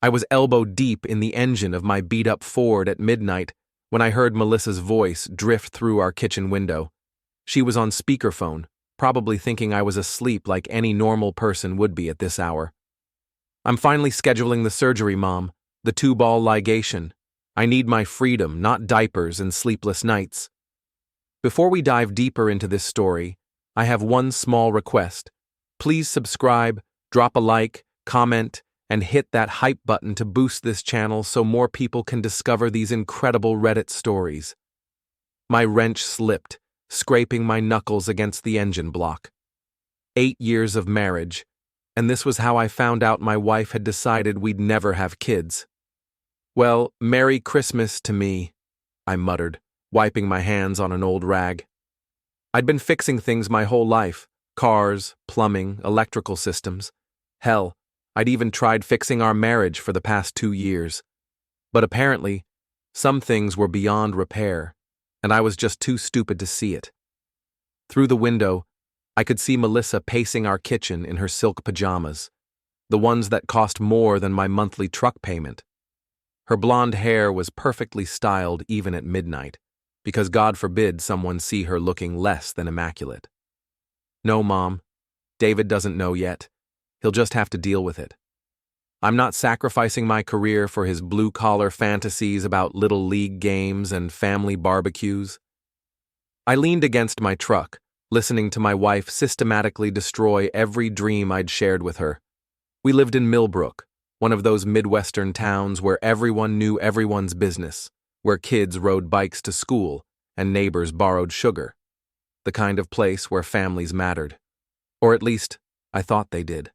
I was elbow deep in the engine of my beat-up Ford at midnight when I heard Melissa's voice drift through our kitchen window. She was on speakerphone, probably thinking I was asleep like any normal person would be at this hour. "I'm finally scheduling the surgery, Mom. The tubal ligation. I need my freedom, not diapers and sleepless nights." Before we dive deeper into this story, I have one small request. Please subscribe, drop a like, comment, and hit that hype button to boost this channel so more people can discover these incredible Reddit stories. My wrench slipped, scraping my knuckles against the engine block. 8 years of marriage, and this was how I found out my wife had decided we'd never have kids. "Well, Merry Christmas to me," I muttered, wiping my hands on an old rag. I'd been fixing things my whole life: cars, plumbing, electrical systems. Hell, I'd even tried fixing our marriage for the past 2 years. But apparently, some things were beyond repair, and I was just too stupid to see it. Through the window, I could see Melissa pacing our kitchen in her silk pajamas, the ones that cost more than my monthly truck payment. Her blonde hair was perfectly styled even at midnight, because God forbid someone see her looking less than immaculate. "No, Mom, David doesn't know yet. He'll just have to deal with it. I'm not sacrificing my career for his blue-collar fantasies about little league games and family barbecues." I leaned against my truck, listening to my wife systematically destroy every dream I'd shared with her. We lived in Millbrook, one of those Midwestern towns where everyone knew everyone's business, where kids rode bikes to school and neighbors borrowed sugar. The kind of place where families mattered. Or at least, I thought they did.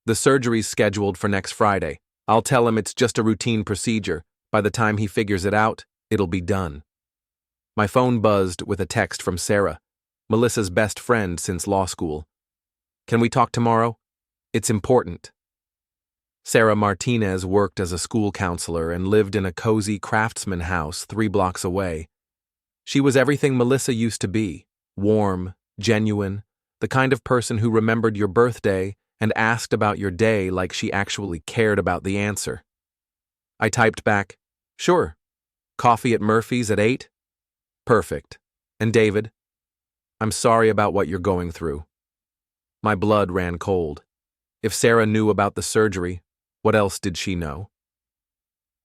"The surgery's scheduled for next Friday. I'll tell him it's just a routine procedure. By the time he figures it out, it'll be done." My phone buzzed with a text from Sarah, Melissa's best friend since law school. "Can we talk tomorrow? It's important." Sarah Martinez worked as a school counselor and lived in a cozy craftsman house 3 blocks away. She was everything Melissa used to be: warm, genuine, the kind of person who remembered your birthday and asked about your day like she actually cared about the answer. I typed back, "Sure. Coffee at Murphy's at 8? Perfect. And David? I'm sorry about what you're going through." My blood ran cold. If Sarah knew about the surgery, what else did she know?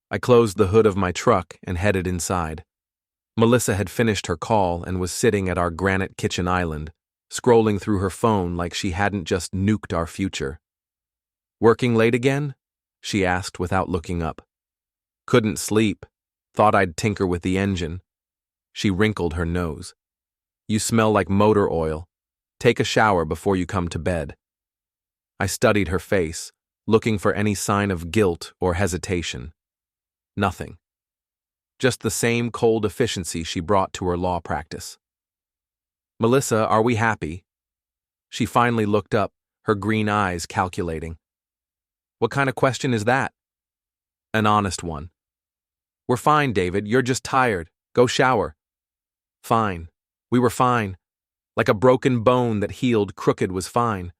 I closed the hood of my truck and headed inside. Melissa had finished her call and was sitting at our granite kitchen island, scrolling through her phone like she hadn't just nuked our future. "Working late again?" she asked without looking up. "Couldn't sleep. Thought I'd tinker with the engine." She wrinkled her nose. "You smell like motor oil. Take a shower before you come to bed." I studied her face, looking for any sign of guilt or hesitation. Nothing. Just the same cold efficiency she brought to her law practice. "Melissa, are we happy?" She finally looked up, her green eyes calculating. "What kind of question is that?" "An honest one." "We're fine, David. You're just tired. Go shower." "Fine. We were fine. Like a broken bone that healed crooked was fine."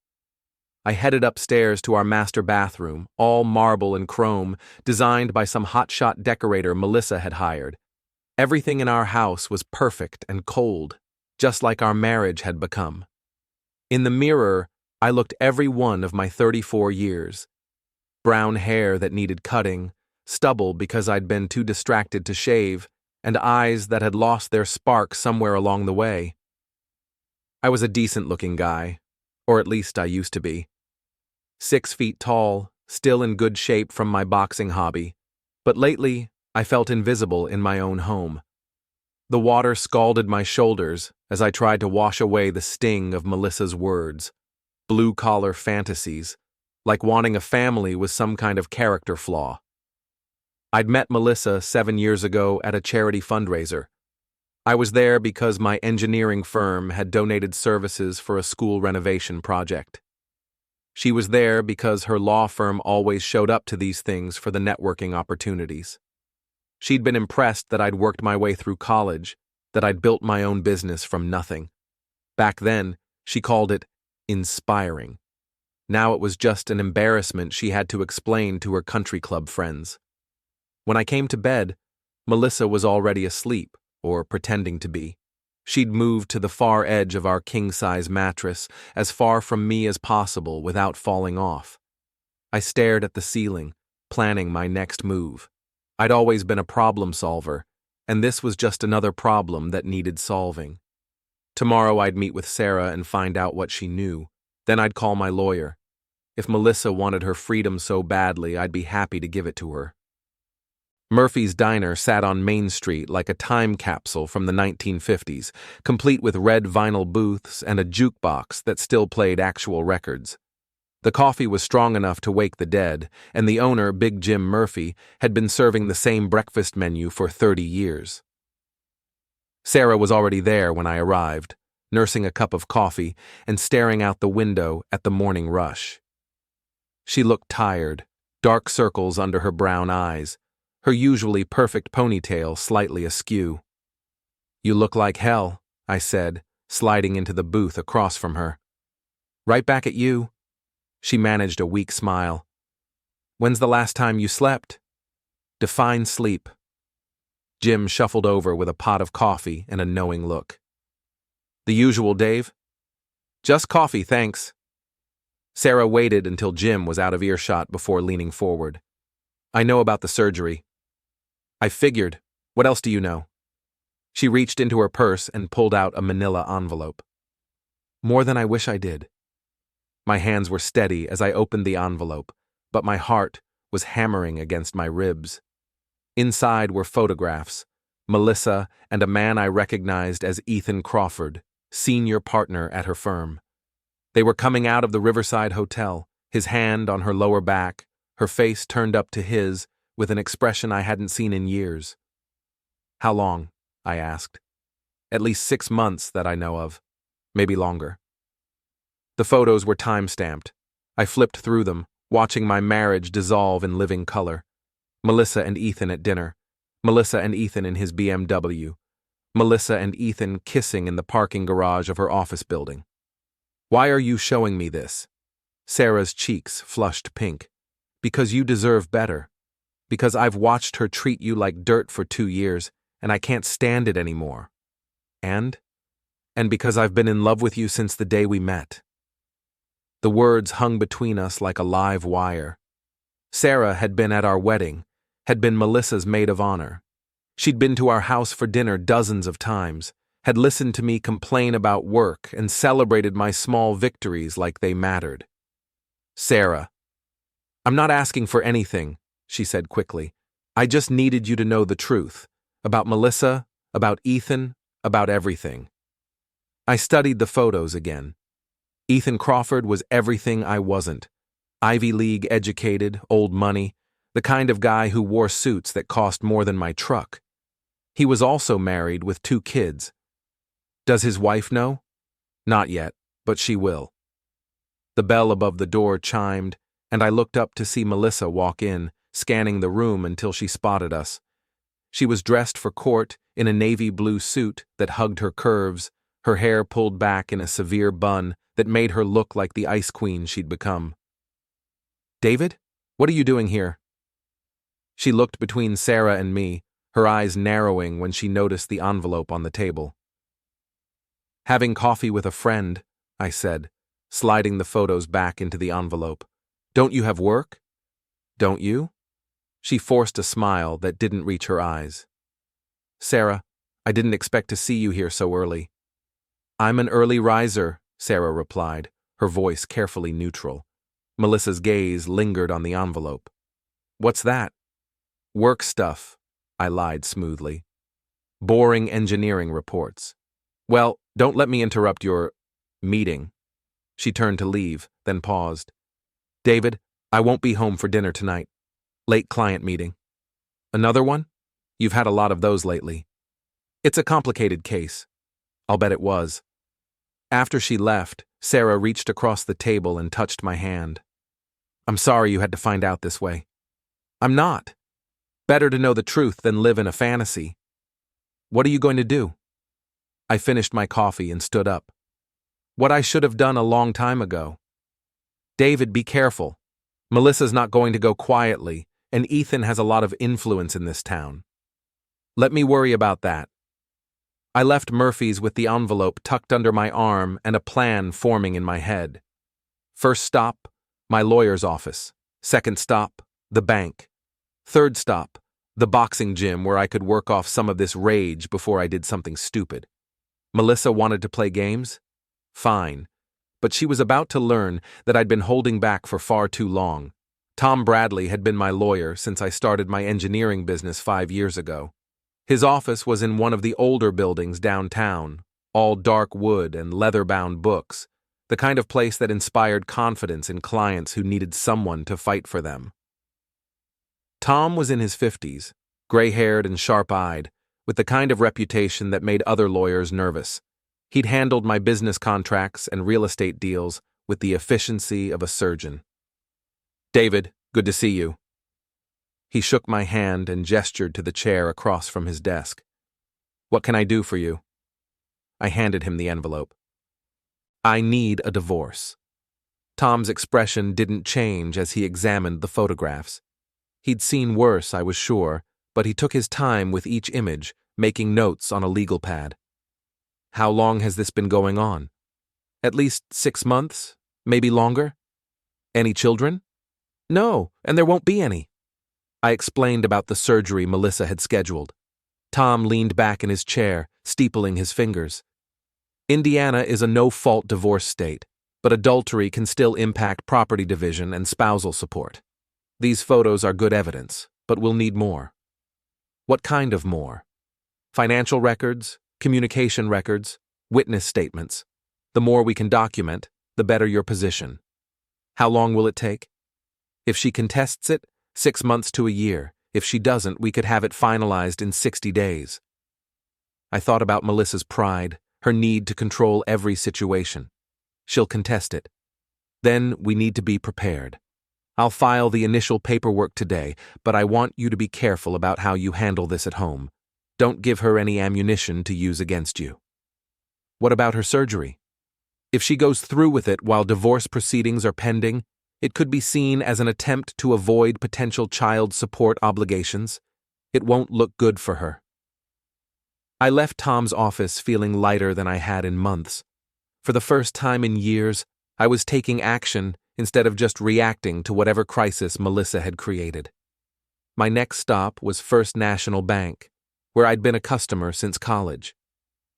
I headed upstairs to our master bathroom, all marble and chrome, designed by some hotshot decorator Melissa had hired. Everything in our house was perfect and cold, just like our marriage had become. In the mirror, I looked every one of my 34 years. Brown hair that needed cutting, stubble because I'd been too distracted to shave, and eyes that had lost their spark somewhere along the way. I was a decent-looking guy, or at least I used to be. 6 feet tall, still in good shape from my boxing hobby, but lately I felt invisible in my own home. The water scalded my shoulders as I tried to wash away the sting of Melissa's words. Blue-collar fantasies, like wanting a family with some kind of character flaw. I'd met Melissa 7 years ago at a charity fundraiser. I was there because my engineering firm had donated services for a school renovation project. She was there because her law firm always showed up to these things for the networking opportunities. She'd been impressed that I'd worked my way through college, that I'd built my own business from nothing. Back then, she called it inspiring. Now it was just an embarrassment she had to explain to her country club friends. When I came to bed, Melissa was already asleep, or pretending to be. She'd moved to the far edge of our king-size mattress, as far from me as possible without falling off. I stared at the ceiling, planning my next move. I'd always been a problem solver, and this was just another problem that needed solving. Tomorrow I'd meet with Sarah and find out what she knew. Then I'd call my lawyer. If Melissa wanted her freedom so badly, I'd be happy to give it to her. Murphy's Diner sat on Main Street like a time capsule from the 1950s, complete with red vinyl booths and a jukebox that still played actual records. The coffee was strong enough to wake the dead, and the owner, Big Jim Murphy, had been serving the same breakfast menu for 30 years. Sarah was already there when I arrived, nursing a cup of coffee and staring out the window at the morning rush. She looked tired, dark circles under her brown eyes, her usually perfect ponytail slightly askew. "You look like hell," I said, sliding into the booth across from her. "Right back at you." She managed a weak smile. "When's the last time you slept?" "Define sleep." Jim shuffled over with a pot of coffee and a knowing look. "The usual, Dave?" "Just coffee, thanks." Sarah waited until Jim was out of earshot before leaning forward. "I know about the surgery." "I figured. What else do you know?" She reached into her purse and pulled out a manila envelope. "More than I wish I did." My hands were steady as I opened the envelope, but my heart was hammering against my ribs. Inside were photographs, Melissa and a man I recognized as Ethan Crawford, senior partner at her firm. They were coming out of the Riverside Hotel, his hand on her lower back, her face turned up to his, with an expression I hadn't seen in years. "How long?" I asked. "At least 6 months that I know of. Maybe longer." The photos were time-stamped. I flipped through them, watching my marriage dissolve in living color. Melissa and Ethan at dinner. Melissa and Ethan in his BMW. Melissa and Ethan kissing in the parking garage of her office building. "Why are you showing me this?" Sarah's cheeks flushed pink. "Because you deserve better. Because I've watched her treat you like dirt for 2 years, and I can't stand it anymore. And because I've been in love with you since the day we met." The words hung between us like a live wire. Sarah had been at our wedding, had been Melissa's maid of honor. She'd been to our house for dinner dozens of times, had listened to me complain about work and celebrated my small victories like they mattered. "Sarah, I'm not asking for anything," she said quickly. "I just needed you to know the truth. About Melissa, about Ethan, about everything." I studied the photos again. Ethan Crawford was everything I wasn't. Ivy League educated, old money, the kind of guy who wore suits that cost more than my truck. He was also married with 2 kids. Does his wife know? Not yet, but she will. The bell above the door chimed, and I looked up to see Melissa walk in, scanning the room until she spotted us. She was dressed for court in a navy blue suit that hugged her curves, her hair pulled back in a severe bun that made her look like the ice queen she'd become. "David, what are you doing here?" She looked between Sarah and me, her eyes narrowing when she noticed the envelope on the table. "Having coffee with a friend," I said, sliding the photos back into the envelope. "Don't you have work?" "Don't you?" She forced a smile that didn't reach her eyes. "Sarah, I didn't expect to see you here so early." "I'm an early riser," Sarah replied, her voice carefully neutral. Melissa's gaze lingered on the envelope. "What's that?" "Work stuff," I lied smoothly. "Boring engineering reports." "Well, don't let me interrupt your meeting." She turned to leave, then paused. "David, I won't be home for dinner tonight. Late client meeting." "Another one? You've had a lot of those lately." "It's a complicated case." "I'll bet it was." After she left, Sarah reached across the table and touched my hand. "I'm sorry you had to find out this way." "I'm not. Better to know the truth than live in a fantasy." "What are you going to do?" I finished my coffee and stood up. "What I should have done a long time ago." David, be careful. Melissa's not going to go quietly, and Ethan has a lot of influence in this town. Let me worry about that. I left Murphy's with the envelope tucked under my arm and a plan forming in my head. First stop, my lawyer's office. Second stop, the bank. Third stop, the boxing gym where I could work off some of this rage before I did something stupid. Melissa wanted to play games? Fine. But she was about to learn that I'd been holding back for far too long. Tom Bradley had been my lawyer since I started my engineering business 5 years ago. His office was in one of the older buildings downtown, all dark wood and leather-bound books, the kind of place that inspired confidence in clients who needed someone to fight for them. Tom was in his 50s, gray-haired and sharp-eyed, with the kind of reputation that made other lawyers nervous. He'd handled my business contracts and real estate deals with the efficiency of a surgeon. David, good to see you. He shook my hand and gestured to the chair across from his desk. What can I do for you? I handed him the envelope. I need a divorce. Tom's expression didn't change as he examined the photographs. He'd seen worse, I was sure, but he took his time with each image, making notes on a legal pad. How long has this been going on? At least 6 months? Maybe longer? Any children? No, and there won't be any. I explained about the surgery Melissa had scheduled. Tom leaned back in his chair, steepling his fingers. Indiana is a no-fault divorce state, but adultery can still impact property division and spousal support. These photos are good evidence, but we'll need more. What kind of more? Financial records, communication records, witness statements. The more we can document, the better your position. How long will it take? If she contests it, 6 months to a year. If she doesn't, we could have it finalized in 60 days. I thought about Melissa's pride, her need to control every situation. She'll contest it. Then we need to be prepared. I'll file the initial paperwork today, but I want you to be careful about how you handle this at home. Don't give her any ammunition to use against you. What about her surgery? If she goes through with it while divorce proceedings are pending, it could be seen as an attempt to avoid potential child support obligations. It won't look good for her. I left Tom's office feeling lighter than I had in months. For the first time in years, I was taking action instead of just reacting to whatever crisis Melissa had created. My next stop was First National Bank, where I'd been a customer since college.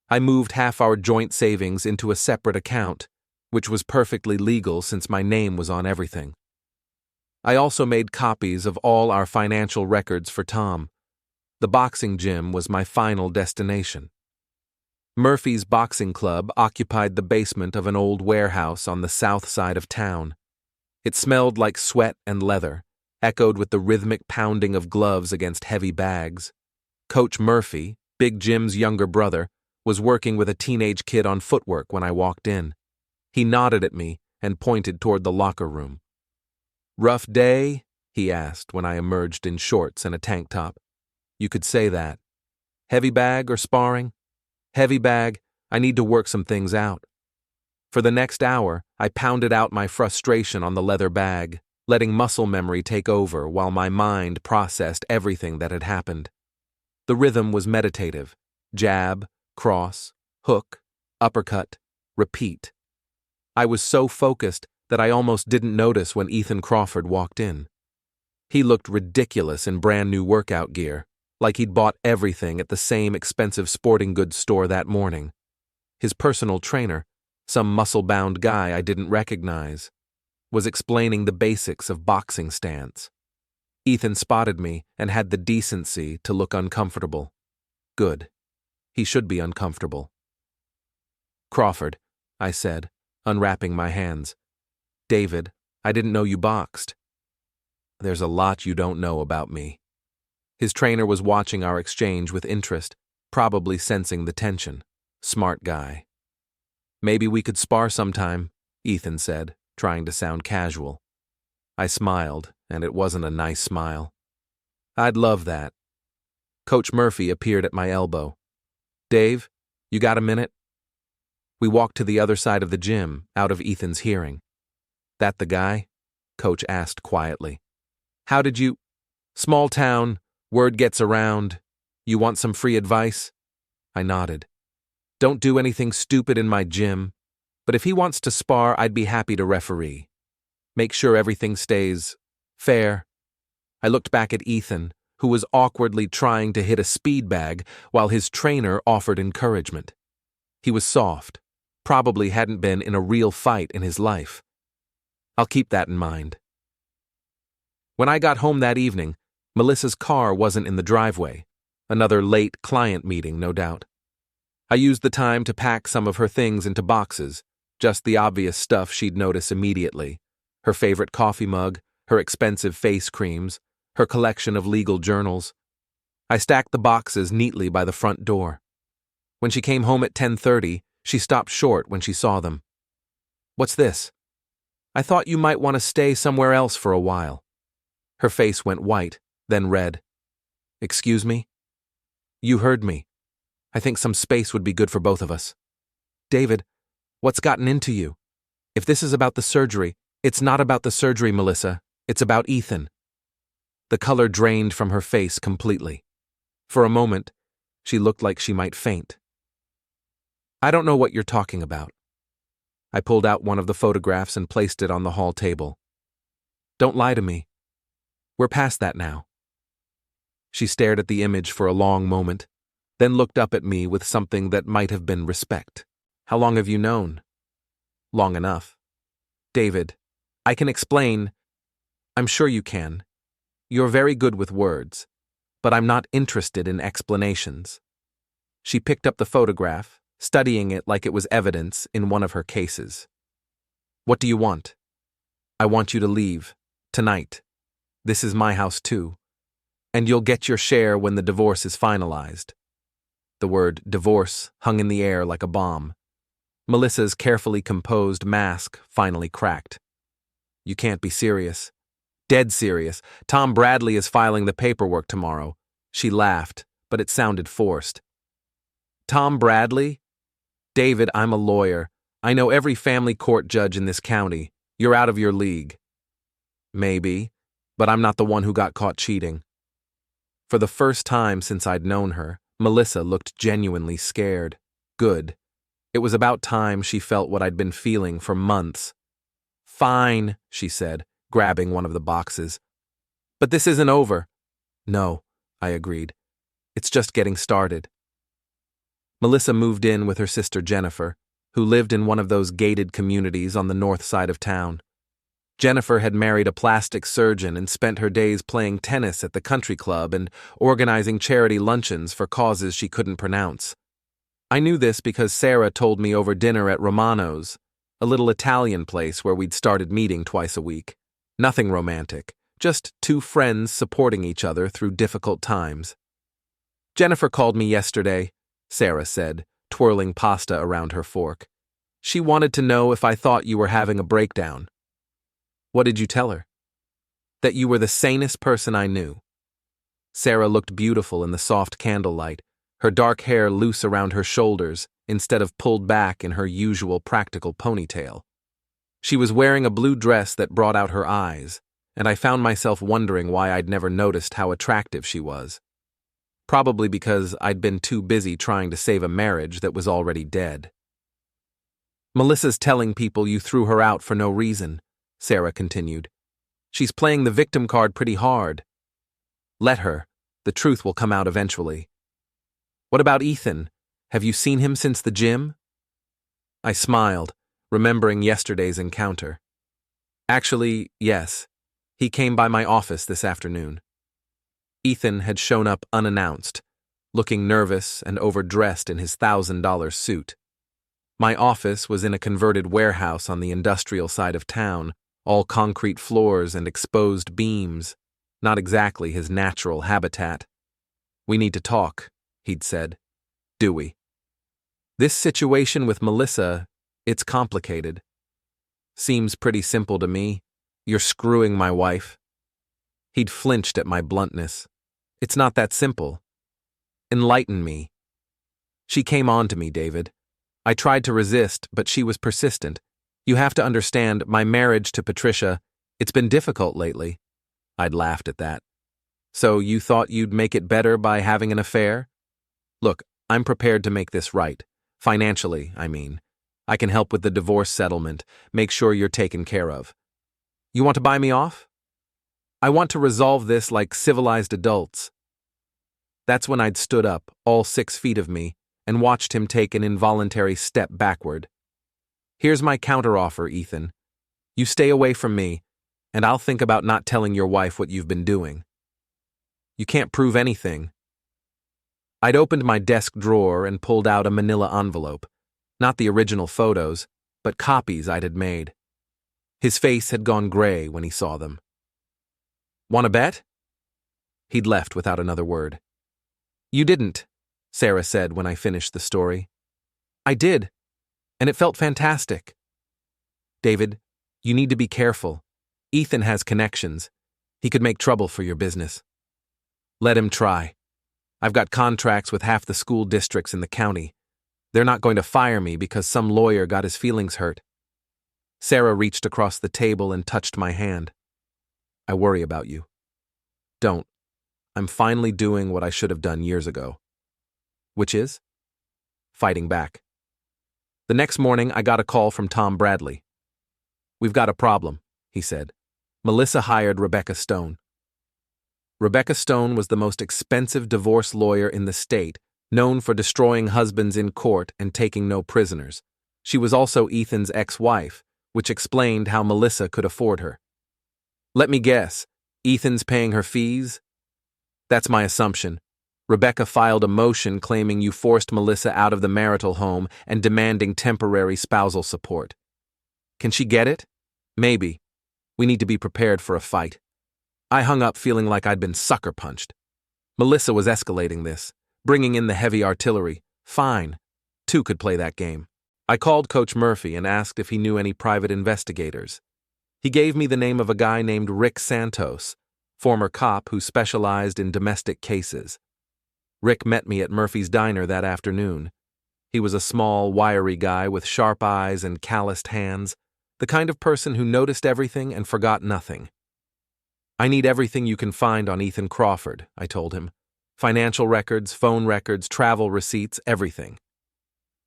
I moved half our joint savings into a separate account, which was perfectly legal since my name was on everything. I also made copies of all our financial records for Tom. The boxing gym was my final destination. Murphy's Boxing Club occupied the basement of an old warehouse on the south side of town. It smelled like sweat and leather, echoed with the rhythmic pounding of gloves against heavy bags. Coach Murphy, Big Jim's younger brother, was working with a teenage kid on footwork when I walked in. He nodded at me and pointed toward the locker room. Rough day? He asked when I emerged in shorts and a tank top. You could say that. Heavy bag or sparring? Heavy bag. I need to work some things out. For the next hour, I pounded out my frustration on the leather bag, letting muscle memory take over while my mind processed everything that had happened. The rhythm was meditative. Jab, cross, hook, uppercut, repeat. I was so focused that I almost didn't notice when Ethan Crawford walked in. He looked ridiculous in brand new workout gear, like he'd bought everything at the same expensive sporting goods store that morning. His personal trainer, some muscle-bound guy I didn't recognize, was explaining the basics of boxing stance. Ethan spotted me and had the decency to look uncomfortable. Good. He should be uncomfortable. Crawford, I said, unwrapping my hands. David, I didn't know you boxed. There's a lot you don't know about me. His trainer was watching our exchange with interest, probably sensing the tension. Smart guy. Maybe we could spar sometime, Ethan said, trying to sound casual. I smiled, and it wasn't a nice smile. I'd love that. Coach Murphy appeared at my elbow. Dave, you got a minute? We walked to the other side of the gym, out of Ethan's hearing. That the guy? Coach asked quietly. How did you… Small town, word gets around. You want some free advice? I nodded. Don't do anything stupid in my gym, but if he wants to spar, I'd be happy to referee. Make sure everything stays fair. I looked back at Ethan, who was awkwardly trying to hit a speed bag while his trainer offered encouragement. He was soft, probably hadn't been in a real fight in his life. I'll keep that in mind. When I got home that evening, Melissa's car wasn't in the driveway. Another late client meeting, no doubt. I used the time to pack some of her things into boxes, just the obvious stuff she'd notice immediately. Her favorite coffee mug, her expensive face creams, her collection of legal journals. I stacked the boxes neatly by the front door. When she came home at 10:30, she stopped short when she saw them. What's this? I thought you might want to stay somewhere else for a while. Her face went white, then red. Excuse me? You heard me. I think some space would be good for both of us. David, what's gotten into you? If this is about the surgery, it's not about the surgery, Melissa. It's about Ethan. The color drained from her face completely. For a moment, she looked like she might faint. I don't know what you're talking about. I pulled out one of the photographs and placed it on the hall table. Don't lie to me. We're past that now. She stared at the image for a long moment, then looked up at me with something that might have been respect. How long have you known? Long enough. David, I can explain. I'm sure you can. You're very good with words, but I'm not interested in explanations. She picked up the photograph, studying it like it was evidence in one of her cases. What do you want? I want you to leave, tonight. This is my house too, and you'll get your share when the divorce is finalized. The word divorce hung in the air like a bomb. Melissa's carefully composed mask finally cracked. You can't be serious. Dead serious. Tom Bradley is filing the paperwork tomorrow. She laughed, but it sounded forced. Tom Bradley? David, I'm a lawyer. I know every family court judge in this county. You're out of your league. Maybe, but I'm not the one who got caught cheating. For the first time since I'd known her, Melissa looked genuinely scared. Good. It was about time she felt what I'd been feeling for months. Fine, she said, grabbing one of the boxes. But this isn't over. No, I agreed. It's just getting started. Melissa moved in with her sister Jennifer, who lived in one of those gated communities on the north side of town. Jennifer had married a plastic surgeon and spent her days playing tennis at the country club and organizing charity luncheons for causes she couldn't pronounce. I knew this because Sarah told me over dinner at Romano's, a little Italian place where we'd started meeting twice a week. Nothing romantic, just two friends supporting each other through difficult times. Jennifer called me yesterday, Sarah said, twirling pasta around her fork. She wanted to know if I thought you were having a breakdown. What did you tell her? That you were the sanest person I knew. Sarah looked beautiful in the soft candlelight, her dark hair loose around her shoulders instead of pulled back in her usual practical ponytail. She was wearing a blue dress that brought out her eyes, and I found myself wondering why I'd never noticed how attractive she was. Probably because I'd been too busy trying to save a marriage that was already dead. Melissa's telling people you threw her out for no reason, Sarah continued. She's playing the victim card pretty hard. Let her. The truth will come out eventually. What about Ethan? Have you seen him since the gym? I smiled, remembering yesterday's encounter. Actually, yes. He came by my office this afternoon. Ethan had shown up unannounced, looking nervous and overdressed in his $1,000 suit. My office was in a converted warehouse on the industrial side of town, all concrete floors and exposed beams, not exactly his natural habitat. We need to talk, he'd said. Do we? This situation with Melissa, it's complicated. Seems pretty simple to me. You're screwing my wife. He'd flinched at my bluntness. It's not that simple. Enlighten me. She came on to me, David. I tried to resist, but she was persistent. You have to understand, my marriage to Patricia, it's been difficult lately. I'd laughed at that. So you thought you'd make it better by having an affair? Look, I'm prepared to make this right. Financially, I mean. I can help with the divorce settlement, make sure you're taken care of. You want to buy me off? I want to resolve this like civilized adults. That's when I'd stood up, all 6 feet of me, and watched him take an involuntary step backward. Here's my counteroffer, Ethan. You stay away from me, and I'll think about not telling your wife what you've been doing. You can't prove anything. I'd opened my desk drawer and pulled out a manila envelope. Not the original photos, but copies I'd had made. His face had gone gray when he saw them. Want to bet? He'd left without another word. You didn't, Sarah said when I finished the story. I did, and it felt fantastic. David, you need to be careful. Ethan has connections. He could make trouble for your business. Let him try. I've got contracts with half the school districts in the county. They're not going to fire me because some lawyer got his feelings hurt. Sarah reached across the table and touched my hand. I worry about you. Don't. I'm finally doing what I should have done years ago. Which is? Fighting back. The next morning, I got a call from Tom Bradley. We've got a problem, he said. Melissa hired Rebecca Stone. Rebecca Stone was the most expensive divorce lawyer in the state, known for destroying husbands in court and taking no prisoners. She was also Ethan's ex-wife, which explained how Melissa could afford her. Let me guess, Ethan's paying her fees? That's my assumption. Rebecca filed a motion claiming you forced Melissa out of the marital home and demanding temporary spousal support. Can she get it? Maybe. We need to be prepared for a fight. I hung up feeling like I'd been sucker punched. Melissa was escalating this, bringing in the heavy artillery. Fine. 2 could play that game. I called Coach Murphy and asked if he knew any private investigators. He gave me the name of a guy named Rick Santos, former cop who specialized in domestic cases. Rick met me at Murphy's diner that afternoon. He was a small, wiry guy with sharp eyes and calloused hands, the kind of person who noticed everything and forgot nothing. I need everything you can find on Ethan Crawford, I told him. Financial records, phone records, travel receipts, everything.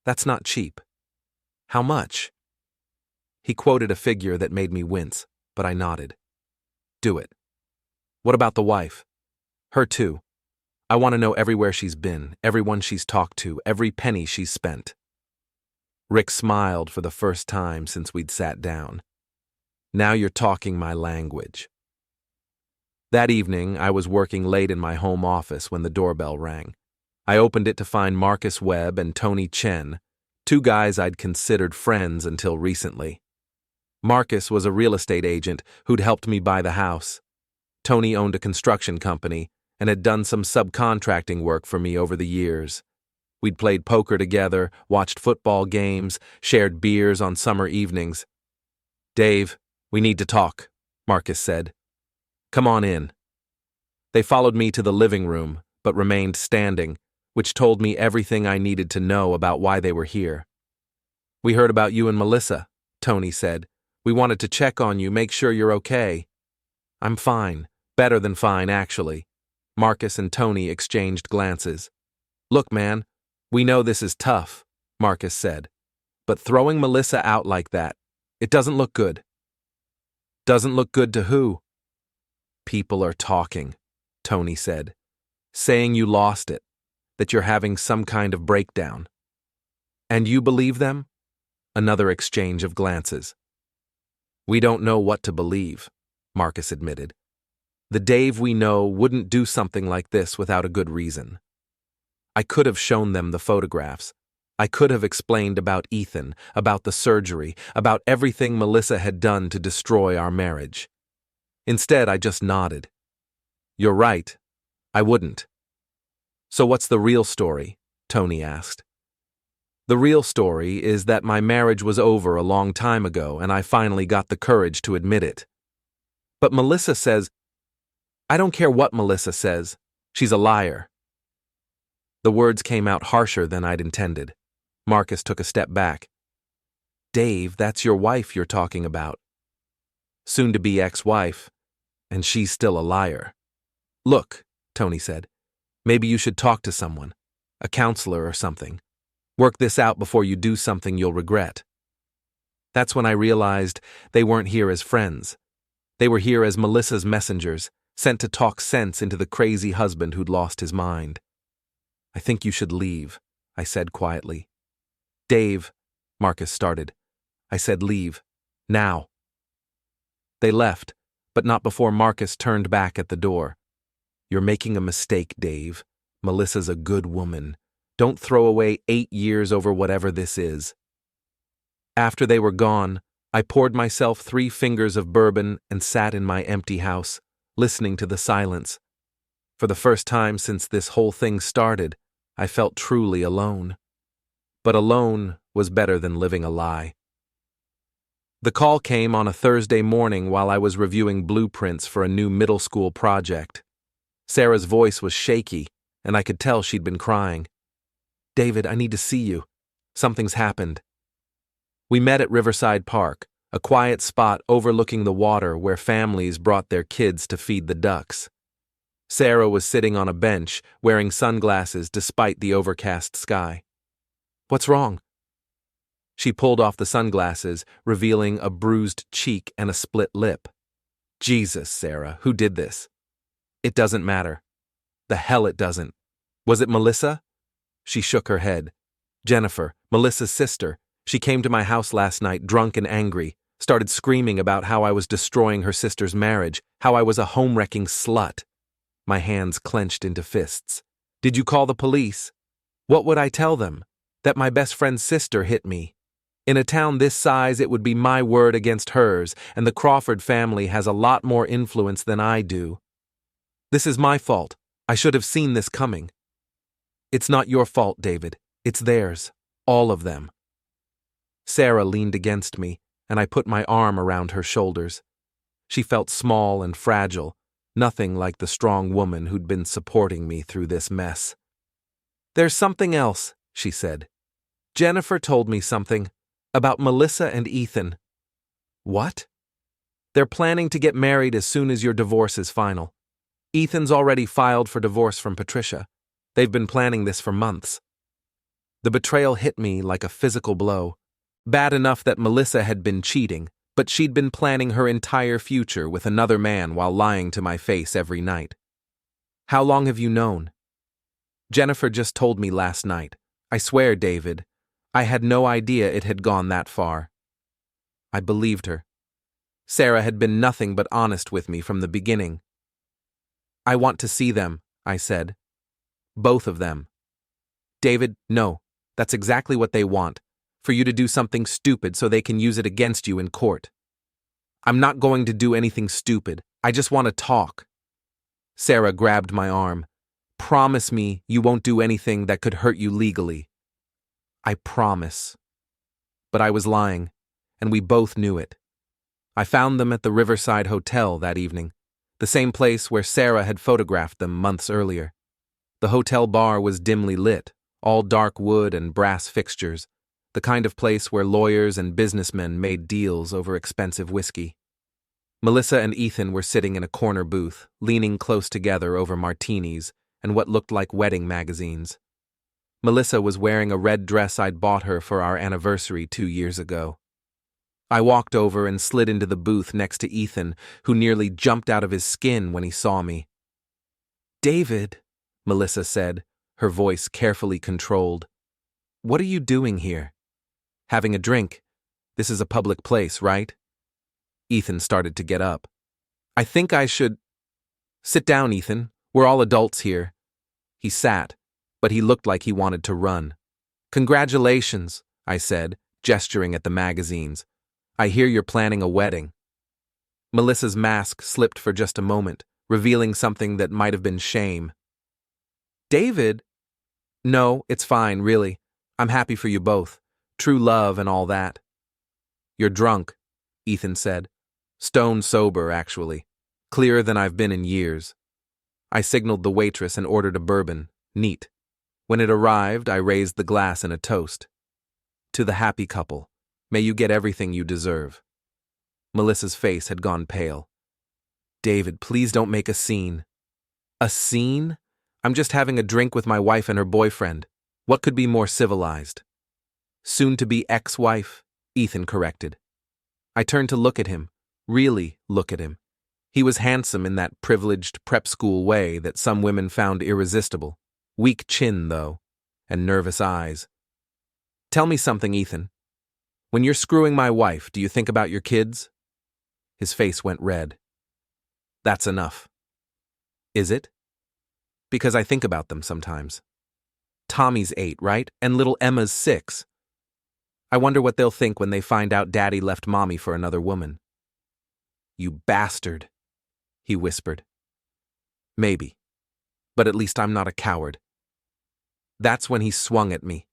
That's not cheap. How much? He quoted a figure that made me wince, but I nodded. Do it. What about the wife? Her too. I want to know everywhere she's been, everyone she's talked to, every penny she's spent. Rick smiled for the first time since we'd sat down. Now you're talking my language. That evening, I was working late in my home office when the doorbell rang. I opened it to find Marcus Webb and Tony Chen, 2 guys I'd considered friends until recently. Marcus was a real estate agent who'd helped me buy the house. Tony owned a construction company and had done some subcontracting work for me over the years. We'd played poker together, watched football games, shared beers on summer evenings. Dave, we need to talk, Marcus said. Come on in. They followed me to the living room, but remained standing, which told me everything I needed to know about why they were here. We heard about you and Melissa, Tony said. We wanted to check on you, make sure you're okay. I'm fine. Better than fine, actually. Marcus and Tony exchanged glances. Look, man, we know this is tough, Marcus said. But throwing Melissa out like that, it doesn't look good. Doesn't look good to who? People are talking, Tony said. Saying you lost it, that you're having some kind of breakdown. And you believe them? Another exchange of glances. We don't know what to believe, Marcus admitted. The Dave we know wouldn't do something like this without a good reason. I could have shown them the photographs. I could have explained about Ethan, about the surgery, about everything Melissa had done to destroy our marriage. Instead, I just nodded. You're right. I wouldn't. So what's the real story? Tony asked. The real story is that my marriage was over a long time ago and I finally got the courage to admit it. But Melissa says, I don't care what Melissa says. She's a liar. The words came out harsher than I'd intended. Marcus took a step back. Dave, that's your wife you're talking about. Soon-to-be ex-wife, and she's still a liar. Look, Tony said, maybe you should talk to someone, a counselor or something. Work this out before you do something you'll regret. That's when I realized they weren't here as friends. They were here as Melissa's messengers, sent to talk sense into the crazy husband who'd lost his mind. I think you should leave, I said quietly. Dave, Marcus started. I said leave. Now. They left, but not before Marcus turned back at the door. You're making a mistake, Dave. Melissa's a good woman. Don't throw away 8 years over whatever this is. After they were gone, I poured myself 3 fingers of bourbon and sat in my empty house, listening to the silence. For the first time since this whole thing started, I felt truly alone. But alone was better than living a lie. The call came on a Thursday morning while I was reviewing blueprints for a new middle school project. Sarah's voice was shaky, and I could tell she'd been crying. David, I need to see you. Something's happened. We met at Riverside Park, a quiet spot overlooking the water where families brought their kids to feed the ducks. Sarah was sitting on a bench, wearing sunglasses despite the overcast sky. What's wrong? She pulled off the sunglasses, revealing a bruised cheek and a split lip. Jesus, Sarah, who did this? It doesn't matter. The hell it doesn't. Was it Melissa? She shook her head. Jennifer, Melissa's sister. She came to my house last night, drunk and angry, started screaming about how I was destroying her sister's marriage, how I was a home-wrecking slut. My hands clenched into fists. Did you call the police? What would I tell them? That my best friend's sister hit me. In a town this size, it would be my word against hers, and the Crawford family has a lot more influence than I do. This is my fault. I should have seen this coming. It's not your fault, David. It's theirs. All of them. Sarah leaned against me, and I put my arm around her shoulders. She felt small and fragile, nothing like the strong woman who'd been supporting me through this mess. There's something else, she said. Jennifer told me something about Melissa and Ethan. What? They're planning to get married as soon as your divorce is final. Ethan's already filed for divorce from Patricia. They've been planning this for months. The betrayal hit me like a physical blow. Bad enough that Melissa had been cheating, but she'd been planning her entire future with another man while lying to my face every night. How long have you known? Jennifer just told me last night. I swear, David, I had no idea it had gone that far. I believed her. Sarah had been nothing but honest with me from the beginning. I want to see them, I said. Both of them. David, no, that's exactly what they want, for you to do something stupid so they can use it against you in court. I'm not going to do anything stupid. I just want to talk. Sarah grabbed my arm. Promise me you won't do anything that could hurt you legally. I promise. But I was lying, and we both knew it. I found them at the Riverside Hotel that evening, the same place where Sarah had photographed them months earlier. The hotel bar was dimly lit, all dark wood and brass fixtures, the kind of place where lawyers and businessmen made deals over expensive whiskey. Melissa and Ethan were sitting in a corner booth, leaning close together over martinis and what looked like wedding magazines. Melissa was wearing a red dress I'd bought her for our anniversary 2 years ago. I walked over and slid into the booth next to Ethan, who nearly jumped out of his skin when he saw me. David, Melissa said, her voice carefully controlled. What are you doing here? Having a drink. This is a public place, right? Ethan started to get up. I think I should... Sit down, Ethan. We're all adults here. He sat, but he looked like he wanted to run. Congratulations, I said, gesturing at the magazines. I hear you're planning a wedding. Melissa's mask slipped for just a moment, revealing something that might have been shame. David? No, it's fine, really. I'm happy for you both. True love and all that. You're drunk, Ethan said. Stone sober, actually. Clearer than I've been in years. I signaled the waitress and ordered a bourbon, neat. When it arrived, I raised the glass in a toast. To the happy couple. May you get everything you deserve. Melissa's face had gone pale. David, please don't make a scene. A scene? I'm just having a drink with my wife and her boyfriend. What could be more civilized? Soon-to-be ex-wife, Ethan corrected. I turned to look at him, really look at him. He was handsome in that privileged prep school way that some women found irresistible. Weak chin, though, and nervous eyes. Tell me something, Ethan. When you're screwing my wife, do you think about your kids? His face went red. That's enough. Is it? Because I think about them sometimes. Tommy's 8, right? And little Emma's 6. I wonder what they'll think when they find out Daddy left Mommy for another woman. You bastard, he whispered. Maybe. But at least I'm not a coward. That's when he swung at me.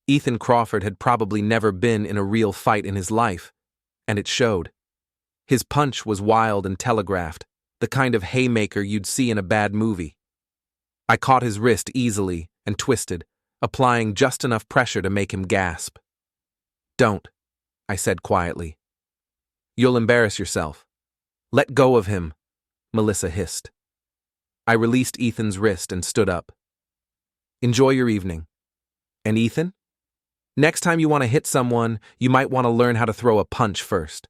Ethan Crawford had probably never been in a real fight in his life, and it showed. His punch was wild and telegraphed, the kind of haymaker you'd see in a bad movie. I caught his wrist easily and twisted, applying just enough pressure to make him gasp. Don't, I said quietly. You'll embarrass yourself. Let go of him, Melissa hissed. I released Ethan's wrist and stood up. Enjoy your evening. And Ethan? Next time you want to hit someone, you might want to learn how to throw a punch first.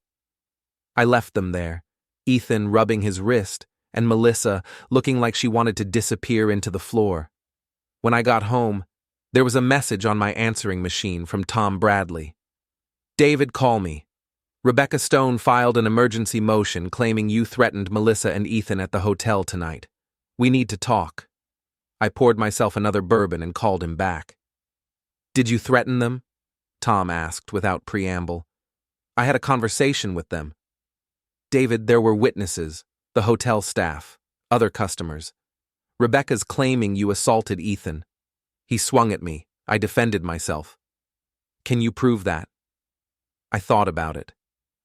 I left them there, Ethan rubbing his wrist, and Melissa looking like she wanted to disappear into the floor. When I got home, there was a message on my answering machine from Tom Bradley. David, call me. Rebecca Stone filed an emergency motion claiming you threatened Melissa and Ethan at the hotel tonight. We need to talk. I poured myself another bourbon and called him back. Did you threaten them? Tom asked without preamble. I had a conversation with them. David, there were witnesses, the hotel staff, other customers. Rebecca's claiming you assaulted Ethan. He swung at me. I defended myself. Can you prove that? I thought about it.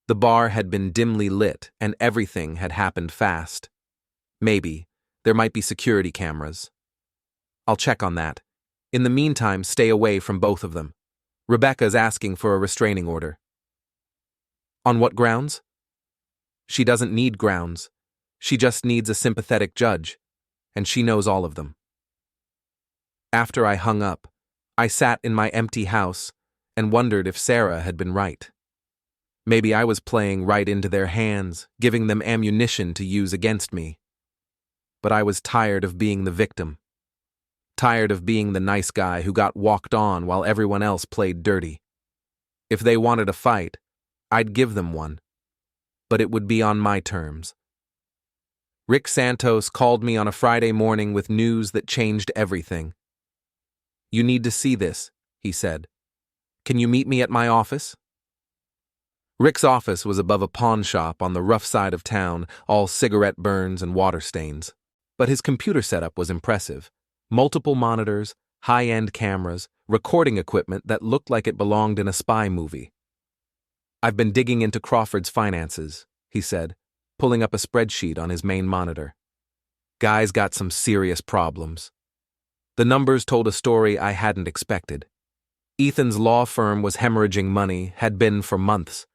The bar had been dimly lit and everything had happened fast. Maybe. There might be security cameras. I'll check on that. In the meantime, stay away from both of them. Rebecca's asking for a restraining order. On what grounds? She doesn't need grounds. She just needs a sympathetic judge, and she knows all of them. After I hung up, I sat in my empty house and wondered if Sarah had been right. Maybe I was playing right into their hands, giving them ammunition to use against me. But I was tired of being the victim. Tired of being the nice guy who got walked on while everyone else played dirty. If they wanted a fight, I'd give them one. But it would be on my terms. Rick Santos called me on a Friday morning with news that changed everything. You need to see this, he said. Can you meet me at my office? Rick's office was above a pawn shop on the rough side of town, all cigarette burns and water stains. But his computer setup was impressive. Multiple monitors, high-end cameras, recording equipment that looked like it belonged in a spy movie. I've been digging into Crawford's finances, he said, pulling up a spreadsheet on his main monitor. Guy's got some serious problems. The numbers told a story I hadn't expected. Ethan's law firm was hemorrhaging money, had been for months.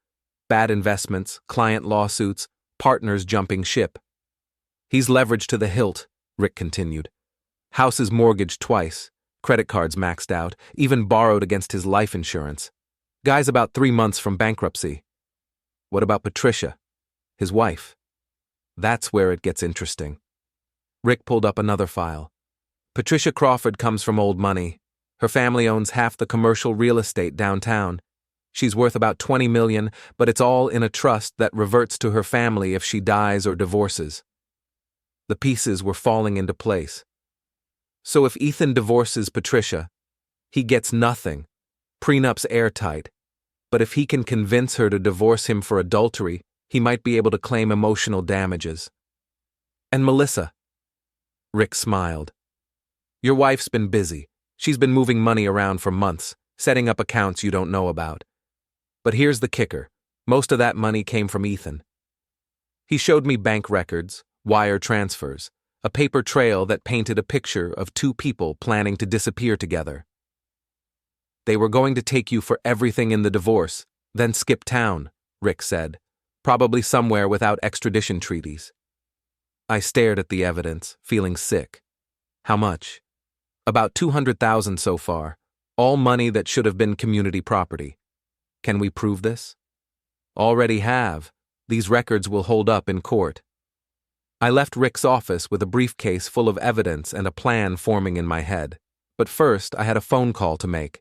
Bad investments, client lawsuits, partners jumping ship. He's leveraged to the hilt, Rick continued. House is mortgaged twice, credit cards maxed out, even borrowed against his life insurance. Guy's about 3 months from bankruptcy. What about Patricia, his wife? That's where it gets interesting. Rick pulled up another file. Patricia Crawford comes from old money. Her family owns half the commercial real estate downtown. She's worth about $20 million, but it's all in a trust that reverts to her family if she dies or divorces. The pieces were falling into place. So if Ethan divorces Patricia, he gets nothing. Prenup's airtight. But if he can convince her to divorce him for adultery, he might be able to claim emotional damages. And Melissa? Rick smiled. Your wife's been busy. She's been moving money around for months, setting up accounts you don't know about. But here's the kicker. Most of that money came from Ethan. He showed me bank records, wire transfers, a paper trail that painted a picture of 2 people planning to disappear together. They were going to take you for everything in the divorce, Then skip town, Rick said. Probably somewhere without extradition treaties. I stared at the evidence, feeling sick. How much? About 200,000 so far, all money that should have been community property. Can we prove this? Already have. These records will hold up in court. I left Rick's office with a briefcase full of evidence and a plan forming in my head. But first, I had a phone call to make.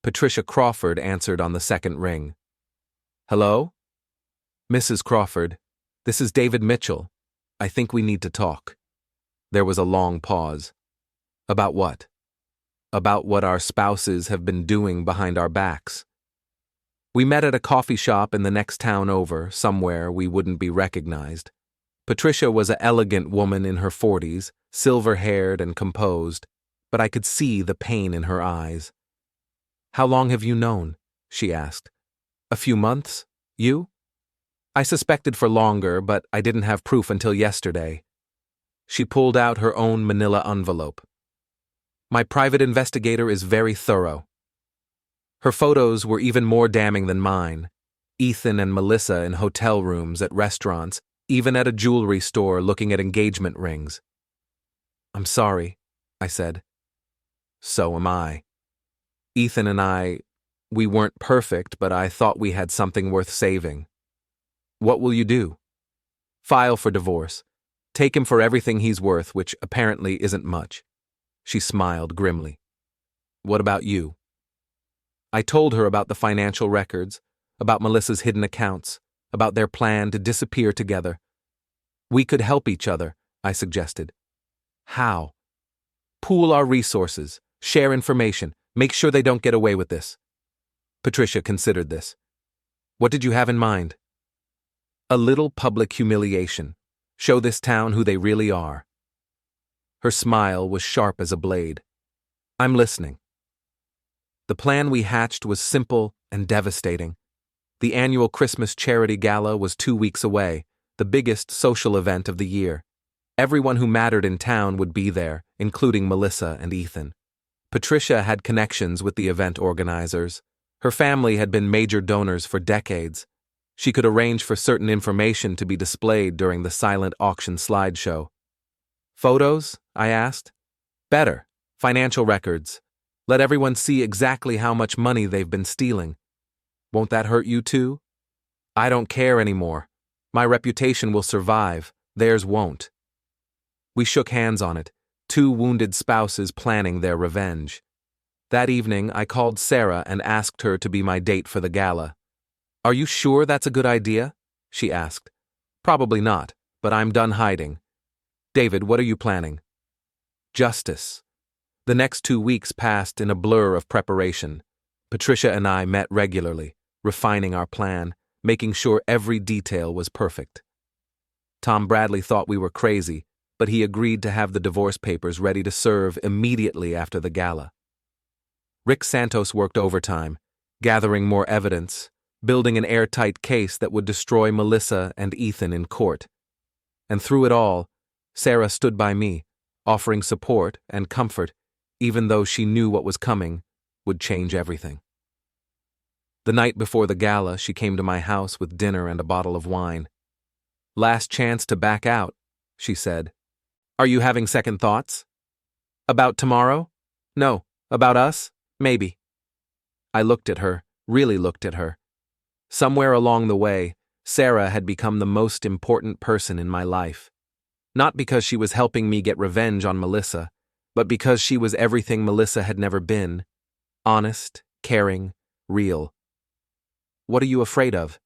Patricia Crawford answered on the second ring. Hello? Mrs. Crawford, this is David Mitchell. I think we need to talk. There was a long pause. About what? About what our spouses have been doing behind our backs. We met at a coffee shop in the next town over, somewhere we wouldn't be recognized. Patricia was an elegant woman in her 40s, silver-haired and composed, but I could see the pain in her eyes. How long have you known? She asked. A few months? You? I suspected for longer, but I didn't have proof until yesterday. She pulled out her own manila envelope. My private investigator is very thorough. Her photos were even more damning than mine. Ethan and Melissa in hotel rooms, at restaurants, even at a jewelry store looking at engagement rings. I'm sorry, I said. So am I. Ethan and we weren't perfect, but I thought we had something worth saving. What will you do? File for divorce. Take him for everything he's worth, which apparently isn't much. She smiled grimly. What about you? I told her about the financial records, about Melissa's hidden accounts, about their plan to disappear together. We could help each other, I suggested. How? Pool our resources, share information, make sure they don't get away with this. Patricia considered this. What did you have in mind? A little public humiliation. Show this town who they really are. Her smile was sharp as a blade. I'm listening. The plan we hatched was simple and devastating. The annual Christmas charity gala was 2 weeks away, the biggest social event of the year. Everyone who mattered in town would be there, including Melissa and Ethan. Patricia had connections with the event organizers. Her family had been major donors for decades. She could arrange for certain information to be displayed during the silent auction slideshow. Photos? I asked. Better. Financial records. Let everyone see exactly how much money they've been stealing. Won't that hurt you too? I don't care anymore. My reputation will survive. Theirs won't. We shook hands on it, two wounded spouses planning their revenge. That evening, I called Sarah and asked her to be my date for the gala. Are you sure that's a good idea? She asked. Probably not, but I'm done hiding. David, what are you planning? Justice. The next 2 weeks passed in a blur of preparation. Patricia and I met regularly, refining our plan, making sure every detail was perfect. Tom Bradley thought we were crazy, but he agreed to have the divorce papers ready to serve immediately after the gala. Rick Santos worked overtime, gathering more evidence, building an airtight case that would destroy Melissa and Ethan in court. And through it all, Sarah stood by me, offering support and comfort, even though she knew what was coming would change everything. The night before the gala, she came to my house with dinner and a bottle of wine. Last chance to back out, she said. Are you having second thoughts? About tomorrow? No. About us? Maybe. I looked at her, really looked at her. Somewhere along the way, Sarah had become the most important person in my life. Not because she was helping me get revenge on Melissa, but because she was everything Melissa had never been. Honest, caring, real. What are you afraid of?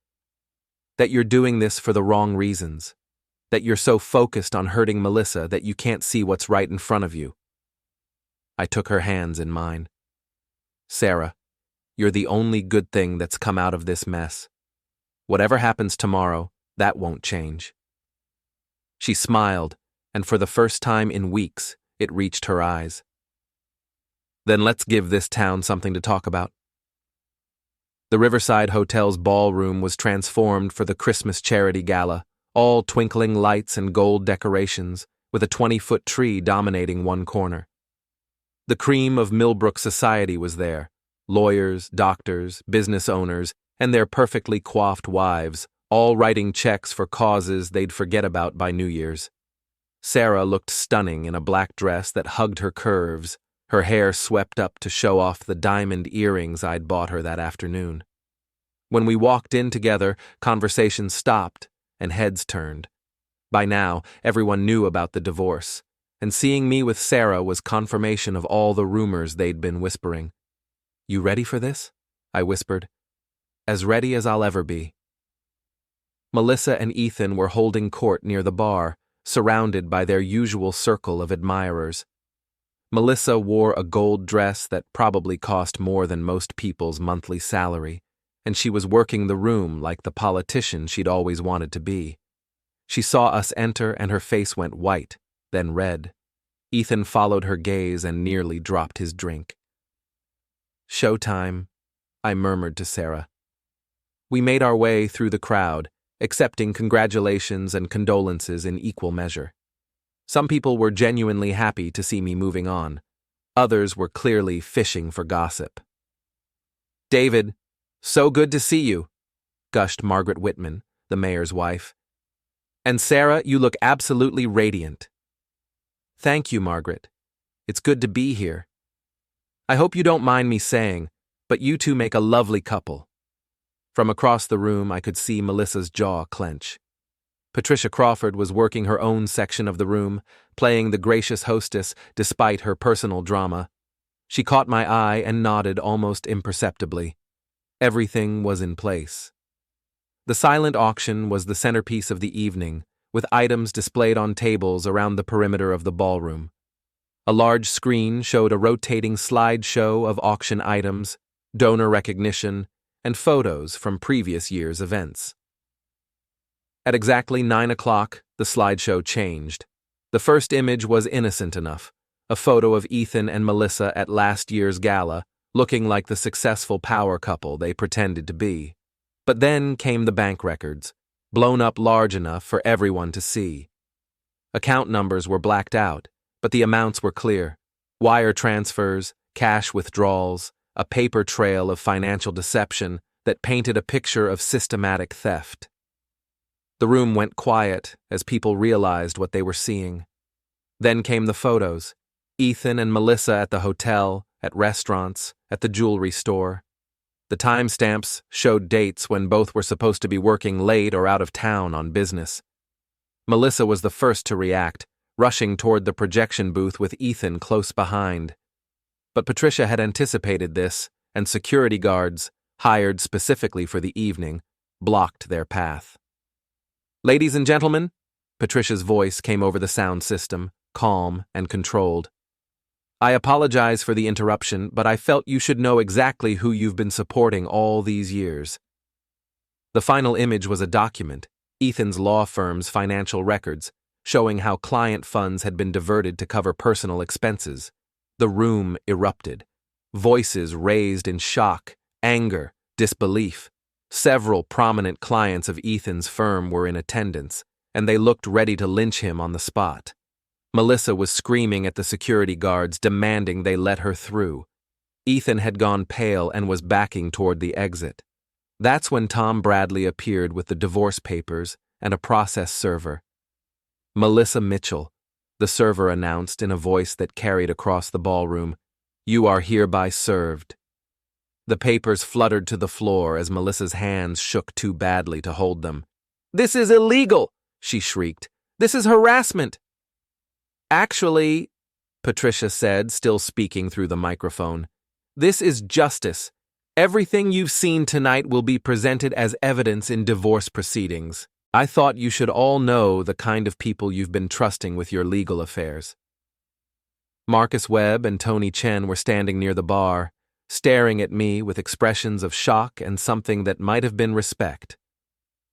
That you're doing this for the wrong reasons. That you're so focused on hurting Melissa that you can't see what's right in front of you. I took her hands in mine. Sarah, you're the only good thing that's come out of this mess. Whatever happens tomorrow, that won't change. She smiled, and for the first time in weeks, it reached her eyes. Then let's give this town something to talk about. The Riverside Hotel's ballroom was transformed for the Christmas charity gala, all twinkling lights and gold decorations, with a 20-foot tree dominating one corner. The cream of Millbrook society was there. Lawyers, doctors, business owners, and their perfectly coiffed wives, all writing checks for causes they'd forget about by New Year's. Sarah looked stunning in a black dress that hugged her curves, her hair swept up to show off the diamond earrings I'd bought her that afternoon. When we walked in together, conversation stopped and heads turned. By now, everyone knew about the divorce, and seeing me with Sarah was confirmation of all the rumors they'd been whispering. "You ready for this?" I whispered. "As ready as I'll ever be." Melissa and Ethan were holding court near the bar, surrounded by their usual circle of admirers. Melissa wore a gold dress that probably cost more than most people's monthly salary, and she was working the room like the politician she'd always wanted to be. She saw us enter and her face went white, then red. Ethan followed her gaze and nearly dropped his drink. "Showtime," I murmured to Sarah. We made our way through the crowd, accepting congratulations and condolences in equal measure. Some people were genuinely happy to see me moving on. Others were clearly fishing for gossip. "David, so good to see you," gushed Margaret Whitman, the mayor's wife. "And Sarah, you look absolutely radiant." "Thank you, Margaret. It's good to be here. I hope you don't mind me saying, but you two make a lovely couple." From across the room, I could see Melissa's jaw clench. Patricia Crawford was working her own section of the room, playing the gracious hostess despite her personal drama. She caught my eye and nodded almost imperceptibly. Everything was in place. The silent auction was the centerpiece of the evening, with items displayed on tables around the perimeter of the ballroom. A large screen showed a rotating slideshow of auction items, donor recognition, and photos from previous year's events. At exactly 9 o'clock, the slideshow changed. The first image was innocent enough, a photo of Ethan and Melissa at last year's gala, looking like the successful power couple they pretended to be. But then came the bank records, blown up large enough for everyone to see. Account numbers were blacked out, but the amounts were clear. Wire transfers, cash withdrawals, a paper trail of financial deception that painted a picture of systematic theft. The room went quiet as people realized what they were seeing. Then came the photos. Ethan and Melissa at the hotel, at restaurants, at the jewelry store. The timestamps showed dates when both were supposed to be working late or out of town on business. Melissa was the first to react, rushing toward the projection booth with Ethan close behind. But Patricia had anticipated this, and security guards, hired specifically for the evening, blocked their path. "Ladies and gentlemen," Patricia's voice came over the sound system, calm and controlled. "I apologize for the interruption, but I felt you should know exactly who you've been supporting all these years." The final image was a document, Ethan's law firm's financial records, showing how client funds had been diverted to cover personal expenses. The room erupted. Voices raised in shock, anger, disbelief. Several prominent clients of Ethan's firm were in attendance, and they looked ready to lynch him on the spot. Melissa was screaming at the security guards, demanding they let her through. Ethan had gone pale and was backing toward the exit. That's when Tom Bradley appeared with the divorce papers and a process server. "Melissa Mitchell," the server announced in a voice that carried across the ballroom, "you are hereby served." The papers fluttered to the floor as Melissa's hands shook too badly to hold them. "This is illegal!" she shrieked. "This is harassment!" "Actually," Patricia said, still speaking through the microphone, "this is justice. Everything you've seen tonight will be presented as evidence in divorce proceedings. I thought you should all know the kind of people you've been trusting with your legal affairs." Marcus Webb and Tony Chen were standing near the bar, staring at me with expressions of shock and something that might have been respect.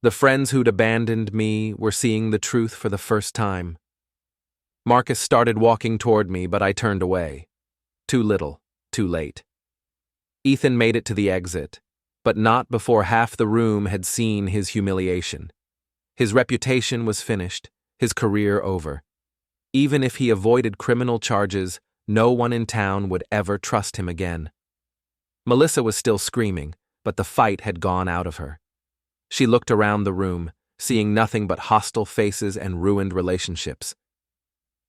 The friends who'd abandoned me were seeing the truth for the first time. Marcus started walking toward me, but I turned away. Too little, too late. Ethan made it to the exit, but not before half the room had seen his humiliation. His reputation was finished, his career over. Even if he avoided criminal charges, no one in town would ever trust him again. Melissa was still screaming, but the fight had gone out of her. She looked around the room, seeing nothing but hostile faces and ruined relationships.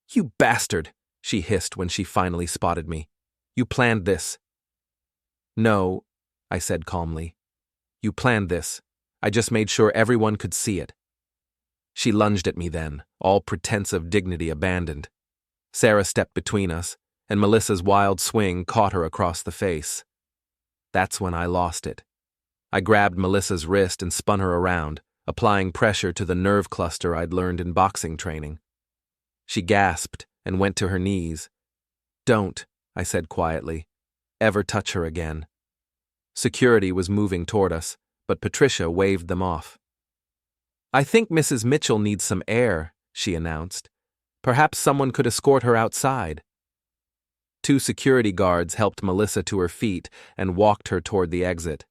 "You bastard," she hissed when she finally spotted me. "You planned this." "No," I said calmly. "You planned this. I just made sure everyone could see it." She lunged at me then, all pretense of dignity abandoned. Sarah stepped between us, and Melissa's wild swing caught her across the face. That's when I lost it. I grabbed Melissa's wrist and spun her around, applying pressure to the nerve cluster I'd learned in boxing training. She gasped and went to her knees. "Don't," I said quietly, "ever touch her again." Security was moving toward us, but Patricia waved them off. "I think Mrs. Mitchell needs some air," she announced. "Perhaps someone could escort her outside." 2 security guards helped Melissa to her feet and walked her toward the exit.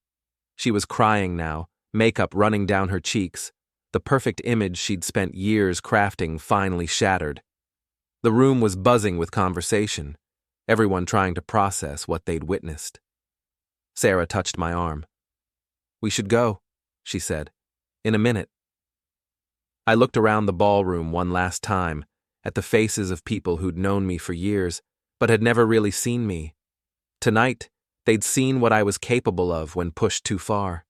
She was crying now, makeup running down her cheeks. The perfect image she'd spent years crafting finally shattered. The room was buzzing with conversation, everyone trying to process what they'd witnessed. Sarah touched my arm. "We should go," she said. "In a minute." I looked around the ballroom one last time, at the faces of people who'd known me for years, but had never really seen me. Tonight, they'd seen what I was capable of when pushed too far.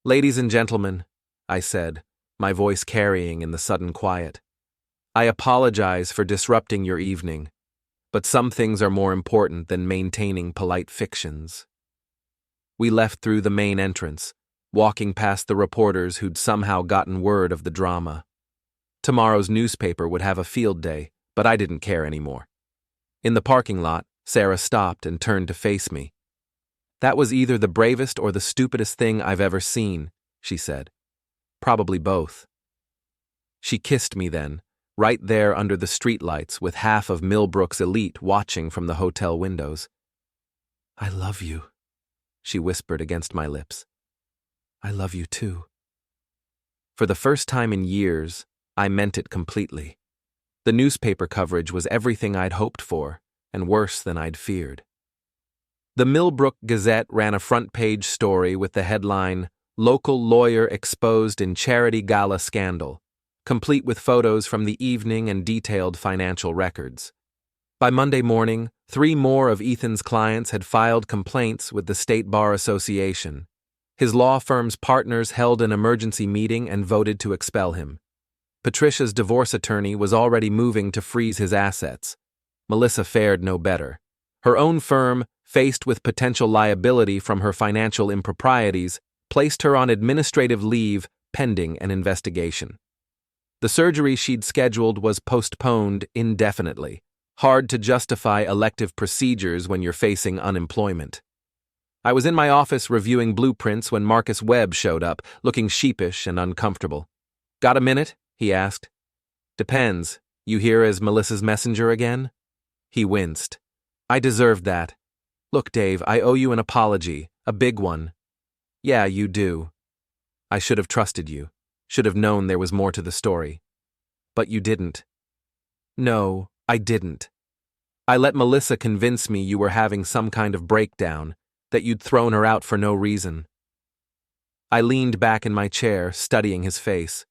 "Ladies and gentlemen," I said, my voice carrying in the sudden quiet, "I apologize for disrupting your evening, but some things are more important than maintaining polite fictions." We left through the main entrance, walking past the reporters who'd somehow gotten word of the drama. Tomorrow's newspaper would have a field day, but I didn't care anymore. In the parking lot, Sarah stopped and turned to face me. "That was either the bravest or the stupidest thing I've ever seen," she said. "Probably both." She kissed me then, right there under the streetlights with half of Millbrook's elite watching from the hotel windows. "I love you," she whispered against my lips. "I love you too." For the first time in years, I meant it completely. The newspaper coverage was everything I'd hoped for, and worse than I'd feared. The Millbrook Gazette ran a front-page story with the headline, "Local Lawyer Exposed in Charity Gala Scandal," complete with photos from the evening and detailed financial records. By Monday morning, 3 more of Ethan's clients had filed complaints with the State Bar Association. His law firm's partners held an emergency meeting and voted to expel him. Patricia's divorce attorney was already moving to freeze his assets. Melissa fared no better. Her own firm, faced with potential liability from her financial improprieties, placed her on administrative leave pending an investigation. The surgery she'd scheduled was postponed indefinitely. Hard to justify elective procedures when you're facing unemployment. I was in my office reviewing blueprints when Marcus Webb showed up, looking sheepish and uncomfortable. "Got a minute?" he asked. "Depends. You here as Melissa's messenger again?" He winced. "I deserved that. Look, Dave, I owe you an apology, a big one." "Yeah, you do. I should have trusted you, should have known there was more to the story. But you didn't." "No, I didn't. I let Melissa convince me you were having some kind of breakdown, that you'd thrown her out for no reason." I leaned back in my chair, studying his face.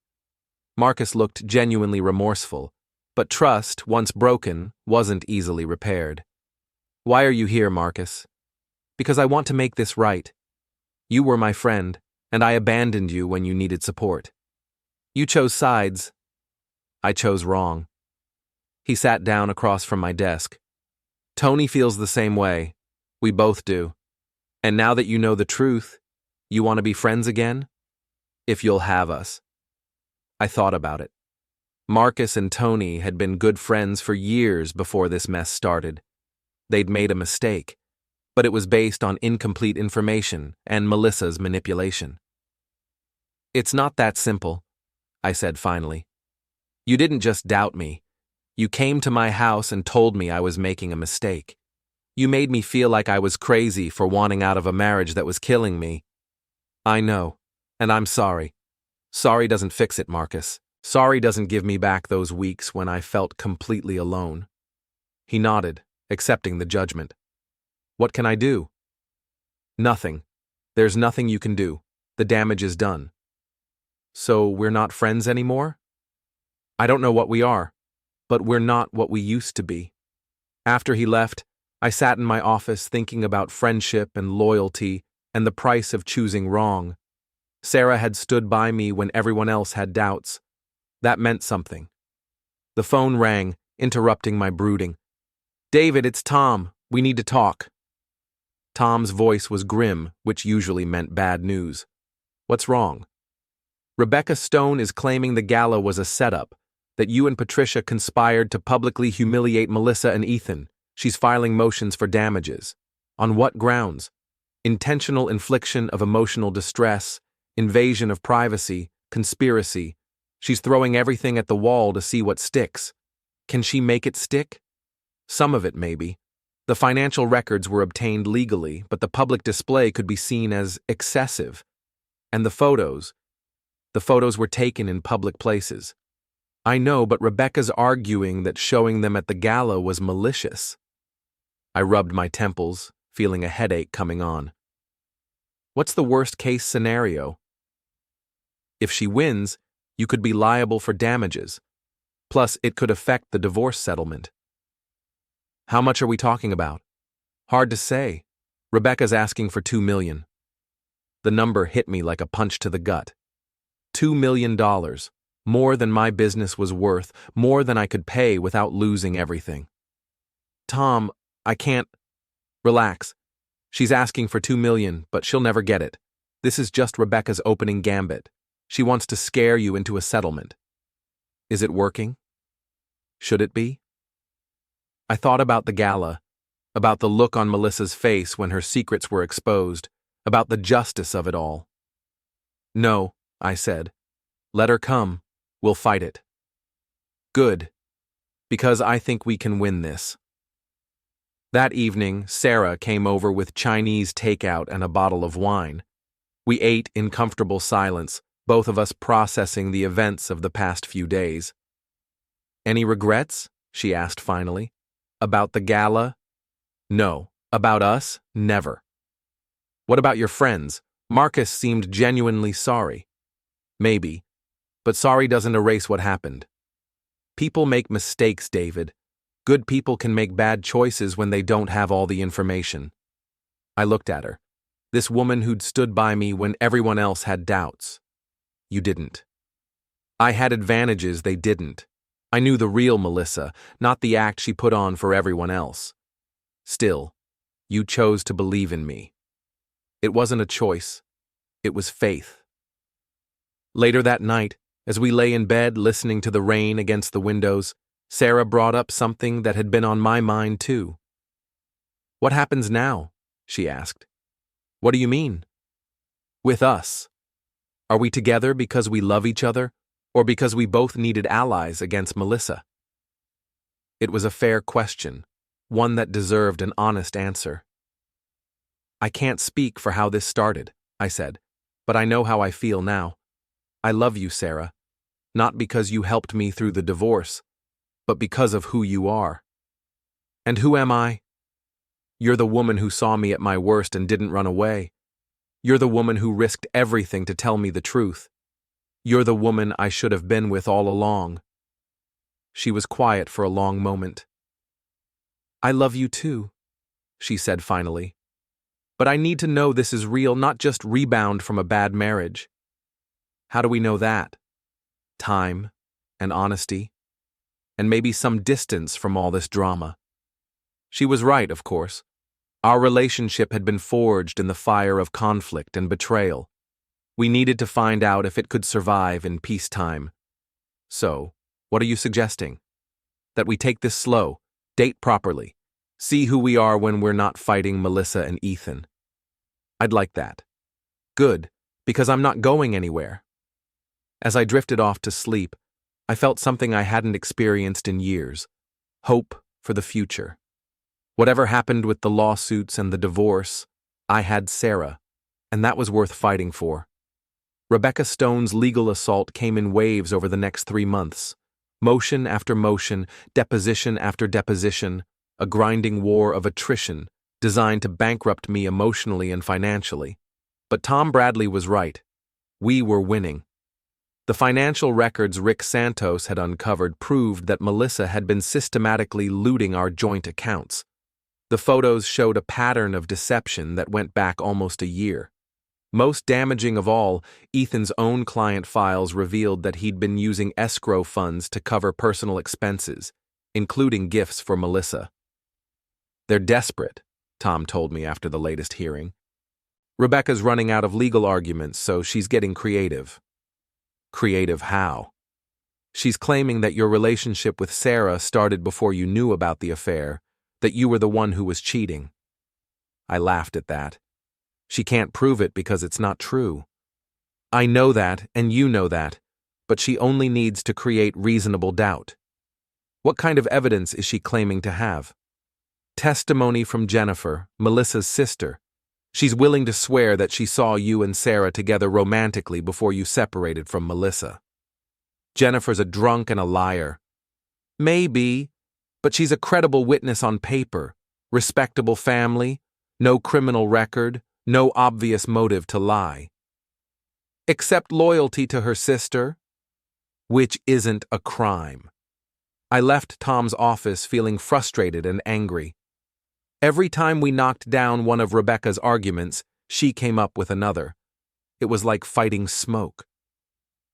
Marcus looked genuinely remorseful, but trust, once broken, wasn't easily repaired. "Why are you here, Marcus?" "Because I want to make this right. You were my friend, and I abandoned you when you needed support. You chose sides. I chose wrong." He sat down across from my desk. "Tony feels the same way. We both do. And now that you know the truth, you want to be friends again? If you'll have us." I thought about it. Marcus and Tony had been good friends for years before this mess started. They'd made a mistake, but it was based on incomplete information and Melissa's manipulation. "It's not that simple," I said finally. "You didn't just doubt me. You came to my house and told me I was making a mistake. You made me feel like I was crazy for wanting out of a marriage that was killing me. I know, and I'm sorry. Sorry doesn't fix it, Marcus. Sorry doesn't give me back those weeks when I felt completely alone." He nodded, accepting the judgment. "What can I do?" "Nothing. There's nothing you can do. The damage is done. So we're not friends anymore? I don't know what we are, but we're not what we used to be. After he left, I sat in my office thinking about friendship and loyalty and the price of choosing wrong. Sarah had stood by me when everyone else had doubts. That meant something. The phone rang, interrupting my brooding. "David, it's Tom. We need to talk." Tom's voice was grim, which usually meant bad news. "What's wrong?" "Rebecca Stone is claiming the gala was a setup, that you and Patricia conspired to publicly humiliate Melissa and Ethan. She's filing motions for damages. On what grounds? Intentional infliction of emotional distress, invasion of privacy, conspiracy. She's throwing everything at the wall to see what sticks. Can she make it stick? Some of it, maybe. The financial records were obtained legally, but the public display could be seen as excessive. And the photos were taken in public places. I know, but Rebecca's arguing that showing them at the gala was malicious. I rubbed my temples, feeling a headache coming on. What's the worst-case scenario? If she wins, you could be liable for damages. Plus, it could affect the divorce settlement. How much are we talking about? Hard to say. Rebecca's asking for $2 million. The number hit me like a punch to the gut. $2 million. More than my business was worth, more than I could pay without losing everything. Tom, I can't. Relax. She's asking for $2 million, but she'll never get it. This is just Rebecca's opening gambit. She wants to scare you into a settlement. Is it working? Should it be? I thought about the gala, about the look on Melissa's face when her secrets were exposed, about the justice of it all. No, I said. Let her come. We'll fight it. Good. Because I think we can win this. That evening, Sarah came over with Chinese takeout and a bottle of wine. We ate in comfortable silence, both of us processing the events of the past few days. Any regrets? She asked finally. About the gala? No. About us? Never. What about your friends? Marcus seemed genuinely sorry. Maybe. But sorry doesn't erase what happened. People make mistakes, David. Good people can make bad choices when they don't have all the information. I looked at her. This woman who'd stood by me when everyone else had doubts. You didn't. I had advantages they didn't. I knew the real Melissa, not the act she put on for everyone else. Still, you chose to believe in me. It wasn't a choice. It was faith. Later that night, as we lay in bed listening to the rain against the windows, Sarah brought up something that had been on my mind too. What happens now? She asked. What do you mean? With us. Are we together because we love each other, or because we both needed allies against Melissa? It was a fair question, one that deserved an honest answer. I can't speak for how this started, I said, but I know how I feel now. I love you, Sarah, not because you helped me through the divorce, but because of who you are. And who am I? You're the woman who saw me at my worst and didn't run away. You're the woman who risked everything to tell me the truth. You're the woman I should have been with all along. She was quiet for a long moment. I love you too, she said finally. But I need to know this is real, not just rebound from a bad marriage. How do we know that? Time and honesty, and maybe some distance from all this drama. She was right, of course. Our relationship had been forged in the fire of conflict and betrayal. We needed to find out if it could survive in peacetime. So, what are you suggesting? That we take this slow, date properly, see who we are when we're not fighting Melissa and Ethan. I'd like that. Good, because I'm not going anywhere. As I drifted off to sleep, I felt something I hadn't experienced in years. Hope for the future. Whatever happened with the lawsuits and the divorce, I had Sarah, and that was worth fighting for. Rebecca Stone's legal assault came in waves over the next 3 months. Motion after motion, deposition after deposition, a grinding war of attrition designed to bankrupt me emotionally and financially. But Tom Bradley was right. We were winning. The financial records Rick Santos had uncovered proved that Melissa had been systematically looting our joint accounts. The photos showed a pattern of deception that went back almost a year. Most damaging of all, Ethan's own client files revealed that he'd been using escrow funds to cover personal expenses, including gifts for Melissa. "They're desperate," Tom told me after the latest hearing. "Rebecca's running out of legal arguments, so she's getting creative." "Creative how?" "She's claiming that your relationship with Sarah started before you knew about the affair, that you were the one who was cheating." I laughed at that. "She can't prove it because it's not true." "I know that, and you know that, but she only needs to create reasonable doubt." "What kind of evidence is she claiming to have?" "Testimony from Jennifer, Melissa's sister. She's willing to swear that she saw you and Sarah together romantically before you separated from Melissa." "Jennifer's a drunk and a liar." "Maybe, but she's a credible witness on paper. Respectable family, no criminal record, no obvious motive to lie." "Except loyalty to her sister?" "Which isn't a crime." I left Tom's office feeling frustrated and angry. Every time we knocked down one of Rebecca's arguments, she came up with another. It was like fighting smoke.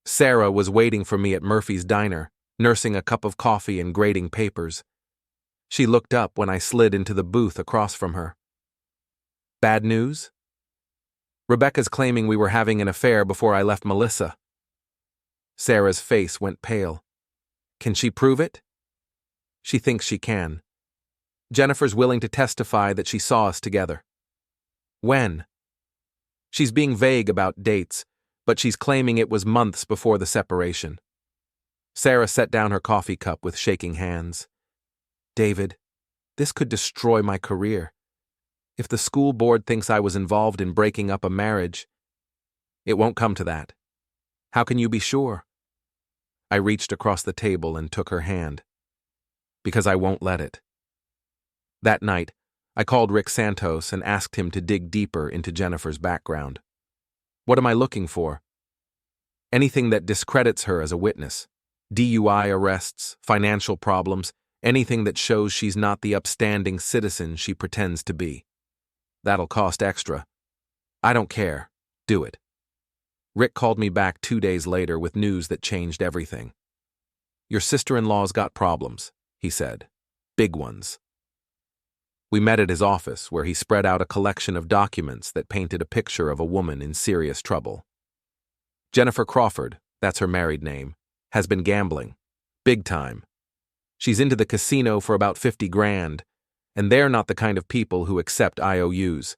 Sarah was waiting for me at Murphy's Diner, nursing a cup of coffee and grading papers. She looked up when I slid into the booth across from her. "Bad news?" "Rebecca's claiming we were having an affair before I left Melissa." Sarah's face went pale. "Can she prove it?" "She thinks she can. Jennifer's willing to testify that she saw us together." "When?" "She's being vague about dates, but she's claiming it was months before the separation." Sarah set down her coffee cup with shaking hands. "David, this could destroy my career. If the school board thinks I was involved in breaking up a marriage, it won't come to that." "How can you be sure?" I reached across the table and took her hand. "Because I won't let it." That night, I called Rick Santos and asked him to dig deeper into Jennifer's background. "What am I looking for?" "Anything that discredits her as a witness. DUI arrests, financial problems, anything that shows she's not the upstanding citizen she pretends to be." "That'll cost extra." "I don't care. Do it." Rick called me back 2 days later with news that changed everything. "Your sister-in-law's got problems," he said. "Big ones." We met at his office, where he spread out a collection of documents that painted a picture of a woman in serious trouble. Jennifer Crawford, that's her married name, has been gambling. Big time. She's into the casino for about 50 grand, and they're not the kind of people who accept IOUs.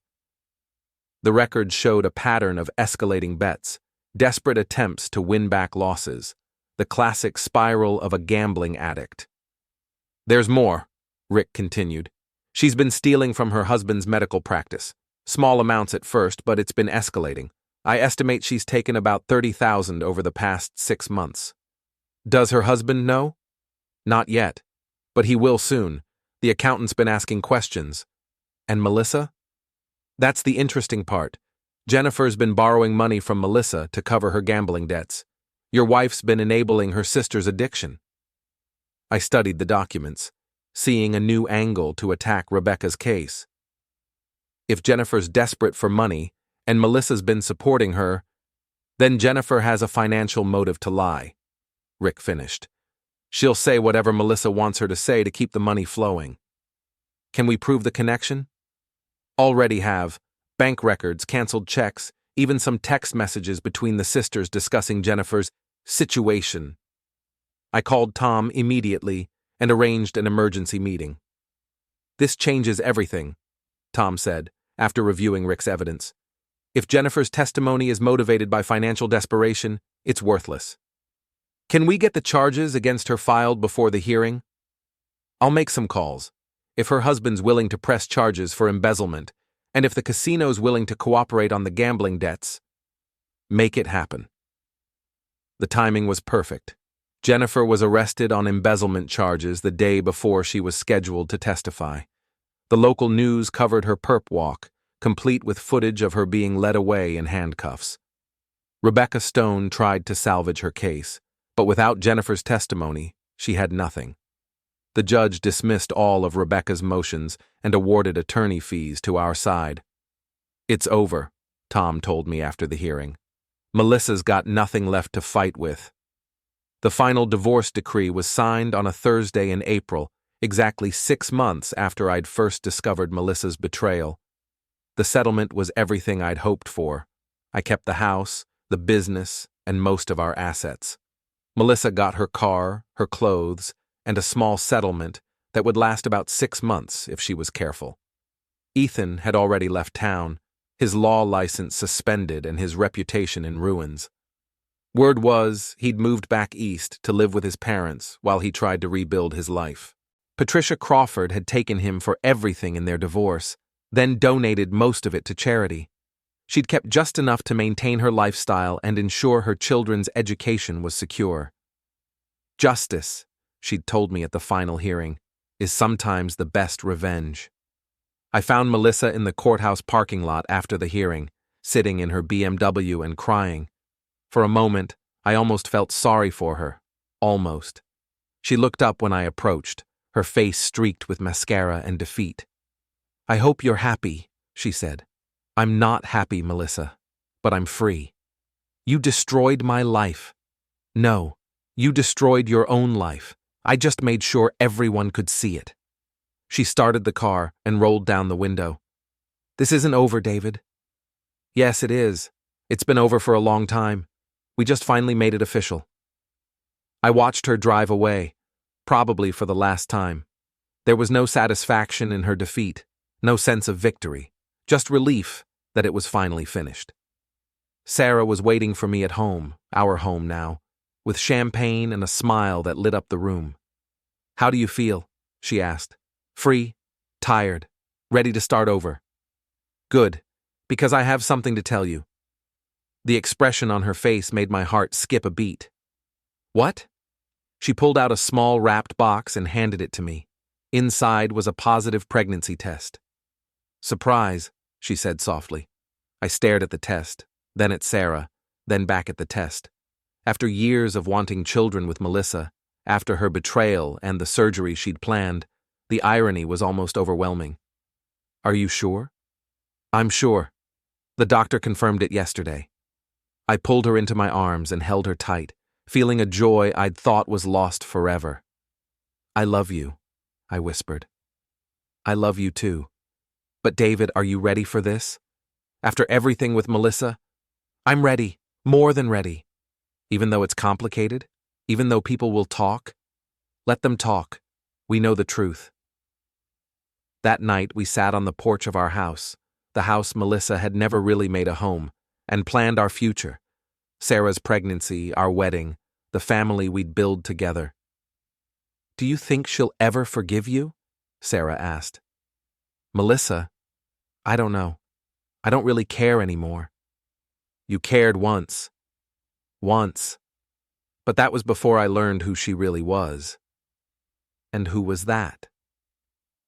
The records showed a pattern of escalating bets, desperate attempts to win back losses, the classic spiral of a gambling addict. "There's more," Rick continued. "She's been stealing from her husband's medical practice. Small amounts at first, but it's been escalating. I estimate she's taken about $30,000 over the past 6 months. Does her husband know? Not yet, but he will soon. The accountant's been asking questions. And Melissa? That's the interesting part. Jennifer's been borrowing money from Melissa to cover her gambling debts. Your wife's been enabling her sister's addiction." I studied the documents, seeing a new angle to attack Rebecca's case. If Jennifer's desperate for money, and Melissa's been supporting her, then Jennifer has a financial motive to lie, Rick finished. She'll say whatever Melissa wants her to say to keep the money flowing. Can we prove the connection? Already have. Bank records, canceled checks, even some text messages between the sisters discussing Jennifer's situation. I called Tom immediately and arranged an emergency meeting. "This changes everything," Tom said, after reviewing Rick's evidence. "If Jennifer's testimony is motivated by financial desperation, it's worthless. Can we get the charges against her filed before the hearing? I'll make some calls. If her husband's willing to press charges for embezzlement, and if the casino's willing to cooperate on the gambling debts, make it happen." The timing was perfect. Jennifer was arrested on embezzlement charges the day before she was scheduled to testify. The local news covered her perp walk, complete with footage of her being led away in handcuffs. Rebecca Stone tried to salvage her case, but without Jennifer's testimony, she had nothing. The judge dismissed all of Rebecca's motions and awarded attorney fees to our side. "It's over," Tom told me after the hearing. "Melissa's got nothing left to fight with." The final divorce decree was signed on a Thursday in April, exactly 6 months after I'd first discovered Melissa's betrayal. The settlement was everything I'd hoped for. I kept the house, the business, and most of our assets. Melissa got her car, her clothes, and a small settlement that would last about 6 months if she was careful. Ethan had already left town, his law license suspended and his reputation in ruins. Word was he'd moved back east to live with his parents while he tried to rebuild his life. Patricia Crawford had taken him for everything in their divorce, then donated most of it to charity. She'd kept just enough to maintain her lifestyle and ensure her children's education was secure. "Justice," she'd told me at the final hearing, "is sometimes the best revenge." I found Melissa in the courthouse parking lot after the hearing, sitting in her BMW and crying. For a moment, I almost felt sorry for her. Almost. She looked up when I approached, her face streaked with mascara and defeat. "I hope you're happy," she said. "I'm not happy, Melissa, but I'm free. You destroyed my life. No, you destroyed your own life. I just made sure everyone could see it." She started the car and rolled down the window. "This isn't over, David." "Yes, it is. It's been over for a long time. We just finally made it official." I watched her drive away, probably for the last time. There was no satisfaction in her defeat, no sense of victory, just relief that it was finally finished. Sarah was waiting for me at home, our home now, with champagne and a smile that lit up the room. "How do you feel?" she asked. "Free, tired, ready to start over?" "Good, because I have something to tell you." The expression on her face made my heart skip a beat. "What?" She pulled out a small wrapped box and handed it to me. Inside was a positive pregnancy test. "Surprise," she said softly. I stared at the test, then at Sarah, then back at the test. After years of wanting children with Melissa, after her betrayal and the surgery she'd planned, the irony was almost overwhelming. "Are you sure?" "I'm sure. The doctor confirmed it yesterday." I pulled her into my arms and held her tight, feeling a joy I'd thought was lost forever. "I love you," I whispered. "I love you too. But David, are you ready for this? After everything with Melissa?" "I'm ready, more than ready. Even though it's complicated, even though people will talk, let them talk. We know the truth." That night we sat on the porch of our house, the house Melissa had never really made a home, and planned our future. Sarah's pregnancy, our wedding, the family we'd build together. "Do you think she'll ever forgive you?" Sarah asked. "Melissa? I don't know. I don't really care anymore." "You cared once." "Once. But that was before I learned who she really was." "And who was that?"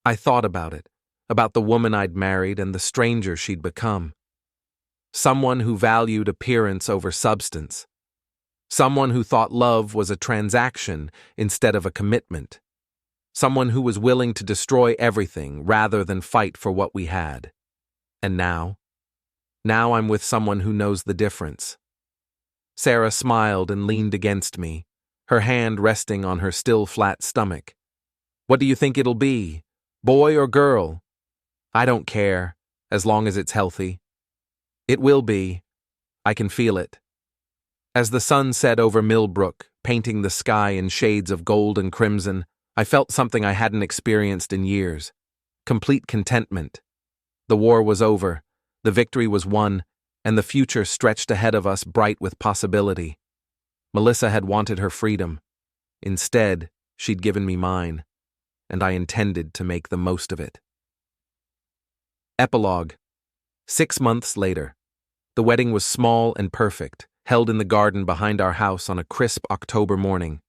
I thought about it, about the woman I'd married and the stranger she'd become. Someone who valued appearance over substance. Someone who thought love was a transaction instead of a commitment. Someone who was willing to destroy everything rather than fight for what we had. And now? Now I'm with someone who knows the difference. Sarah smiled and leaned against me, her hand resting on her still flat stomach. "What do you think it'll be? Boy or girl?" "I don't care, as long as it's healthy." "It will be. I can feel it." As the sun set over Millbrook, painting the sky in shades of gold and crimson, I felt something I hadn't experienced in years. Complete contentment. The war was over, the victory was won, and the future stretched ahead of us bright with possibility. Melissa had wanted her freedom. Instead, she'd given me mine, and I intended to make the most of it. Epilogue. 6 months later. The wedding was small and perfect, held in the garden behind our house on a crisp October morning.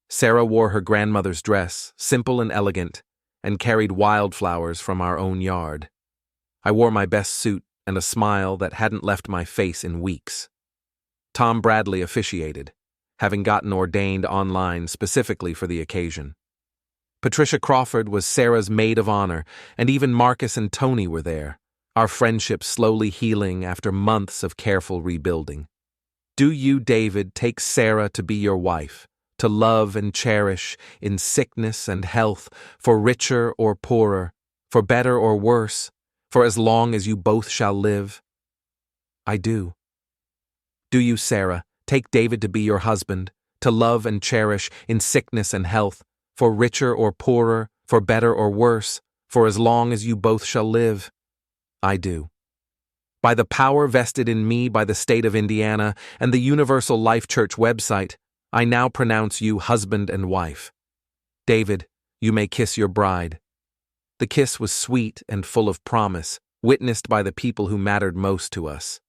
Sarah wore her grandmother's dress, simple and elegant, and carried wildflowers from our own yard. I wore my best suit and a smile that hadn't left my face in weeks. Tom Bradley officiated, having gotten ordained online specifically for the occasion. Patricia Crawford was Sarah's maid of honor, and even Marcus and Tony were there, our friendship slowly healing after months of careful rebuilding. Do you, David, take Sarah to be your wife, to love and cherish in sickness and health, for richer or poorer, for better or worse, for as long as you both shall live? I do. Do you, Sarah, take David to be your husband, to love and cherish in sickness and health, for richer or poorer, for better or worse, for as long as you both shall live? I do. By the power vested in me by the state of Indiana and the Universal Life Church website, I now pronounce you husband and wife. David, you may kiss your bride. The kiss was sweet and full of promise, witnessed by the people who mattered most to us.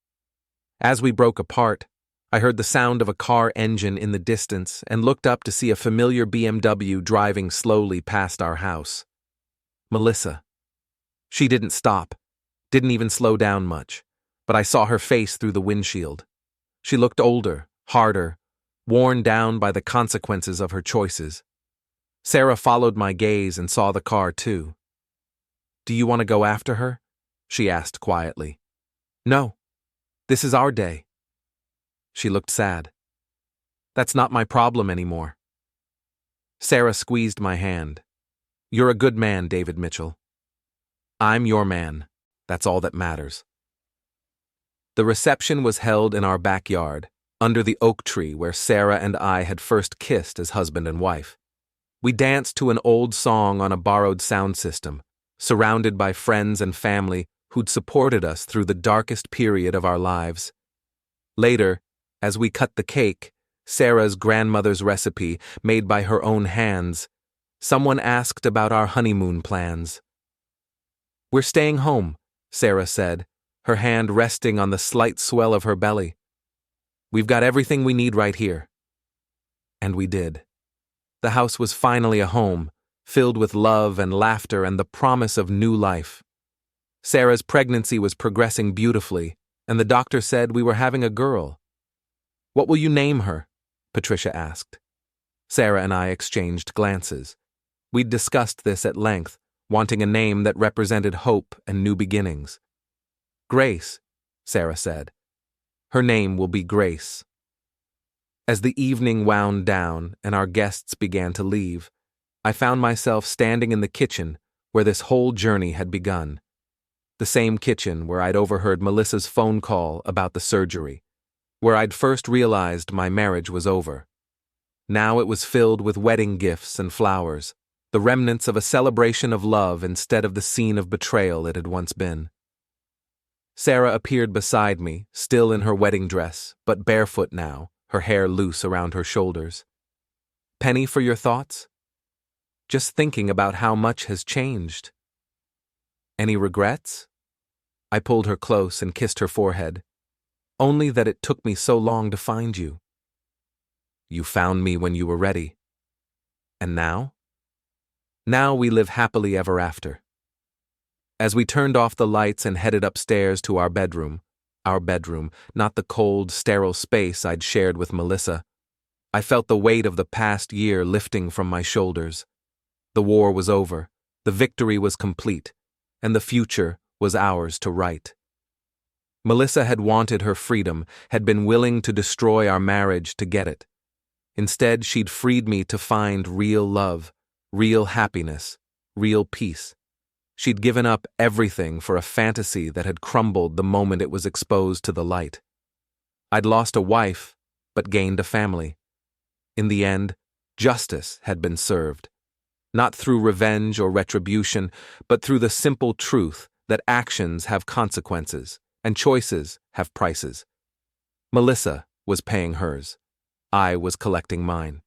As we broke apart, I heard the sound of a car engine in the distance and looked up to see a familiar BMW driving slowly past our house. Melissa. She didn't stop, didn't even slow down much, but I saw her face through the windshield. She looked older, harder, worn down by the consequences of her choices. Sarah followed my gaze and saw the car too. Do you want to go after her? She asked quietly. No. This is our day. She looked sad. That's not my problem anymore. Sarah squeezed my hand. You're a good man, David Mitchell. I'm your man. That's all that matters. The reception was held in our backyard, under the oak tree where Sarah and I had first kissed as husband and wife. We danced to an old song on a borrowed sound system, surrounded by friends and family who'd supported us through the darkest period of our lives. Later, as we cut the cake, Sarah's grandmother's recipe made by her own hands, someone asked about our honeymoon plans. We're staying home, Sarah said, her hand resting on the slight swell of her belly. We've got everything we need right here. And we did. The house was finally a home, filled with love and laughter and the promise of new life. Sarah's pregnancy was progressing beautifully, and the doctor said we were having a girl. What will you name her? Patricia asked. Sarah and I exchanged glances. We'd discussed this at length, wanting a name that represented hope and new beginnings. Grace, Sarah said. Her name will be Grace. As the evening wound down and our guests began to leave, I found myself standing in the kitchen where this whole journey had begun. The same kitchen where I'd overheard Melissa's phone call about the surgery, where I'd first realized my marriage was over. Now it was filled with wedding gifts and flowers, the remnants of a celebration of love instead of the scene of betrayal it had once been. Sarah appeared beside me, still in her wedding dress, but barefoot now, her hair loose around her shoulders. Penny, for your thoughts? Just thinking about how much has changed. Any regrets? I pulled her close and kissed her forehead. Only that it took me so long to find you. You found me when you were ready. And now? Now we live happily ever after. As we turned off the lights and headed upstairs to our bedroom, not the cold, sterile space I'd shared with Melissa, I felt the weight of the past year lifting from my shoulders. The war was over, the victory was complete, and the future was ours to write. Melissa had wanted her freedom, had been willing to destroy our marriage to get it. Instead, she'd freed me to find real love, real happiness, real peace. She'd given up everything for a fantasy that had crumbled the moment it was exposed to the light. I'd lost a wife, but gained a family. In the end, justice had been served. Not through revenge or retribution, but through the simple truth that actions have consequences and choices have prices. Melissa was paying hers. I was collecting mine.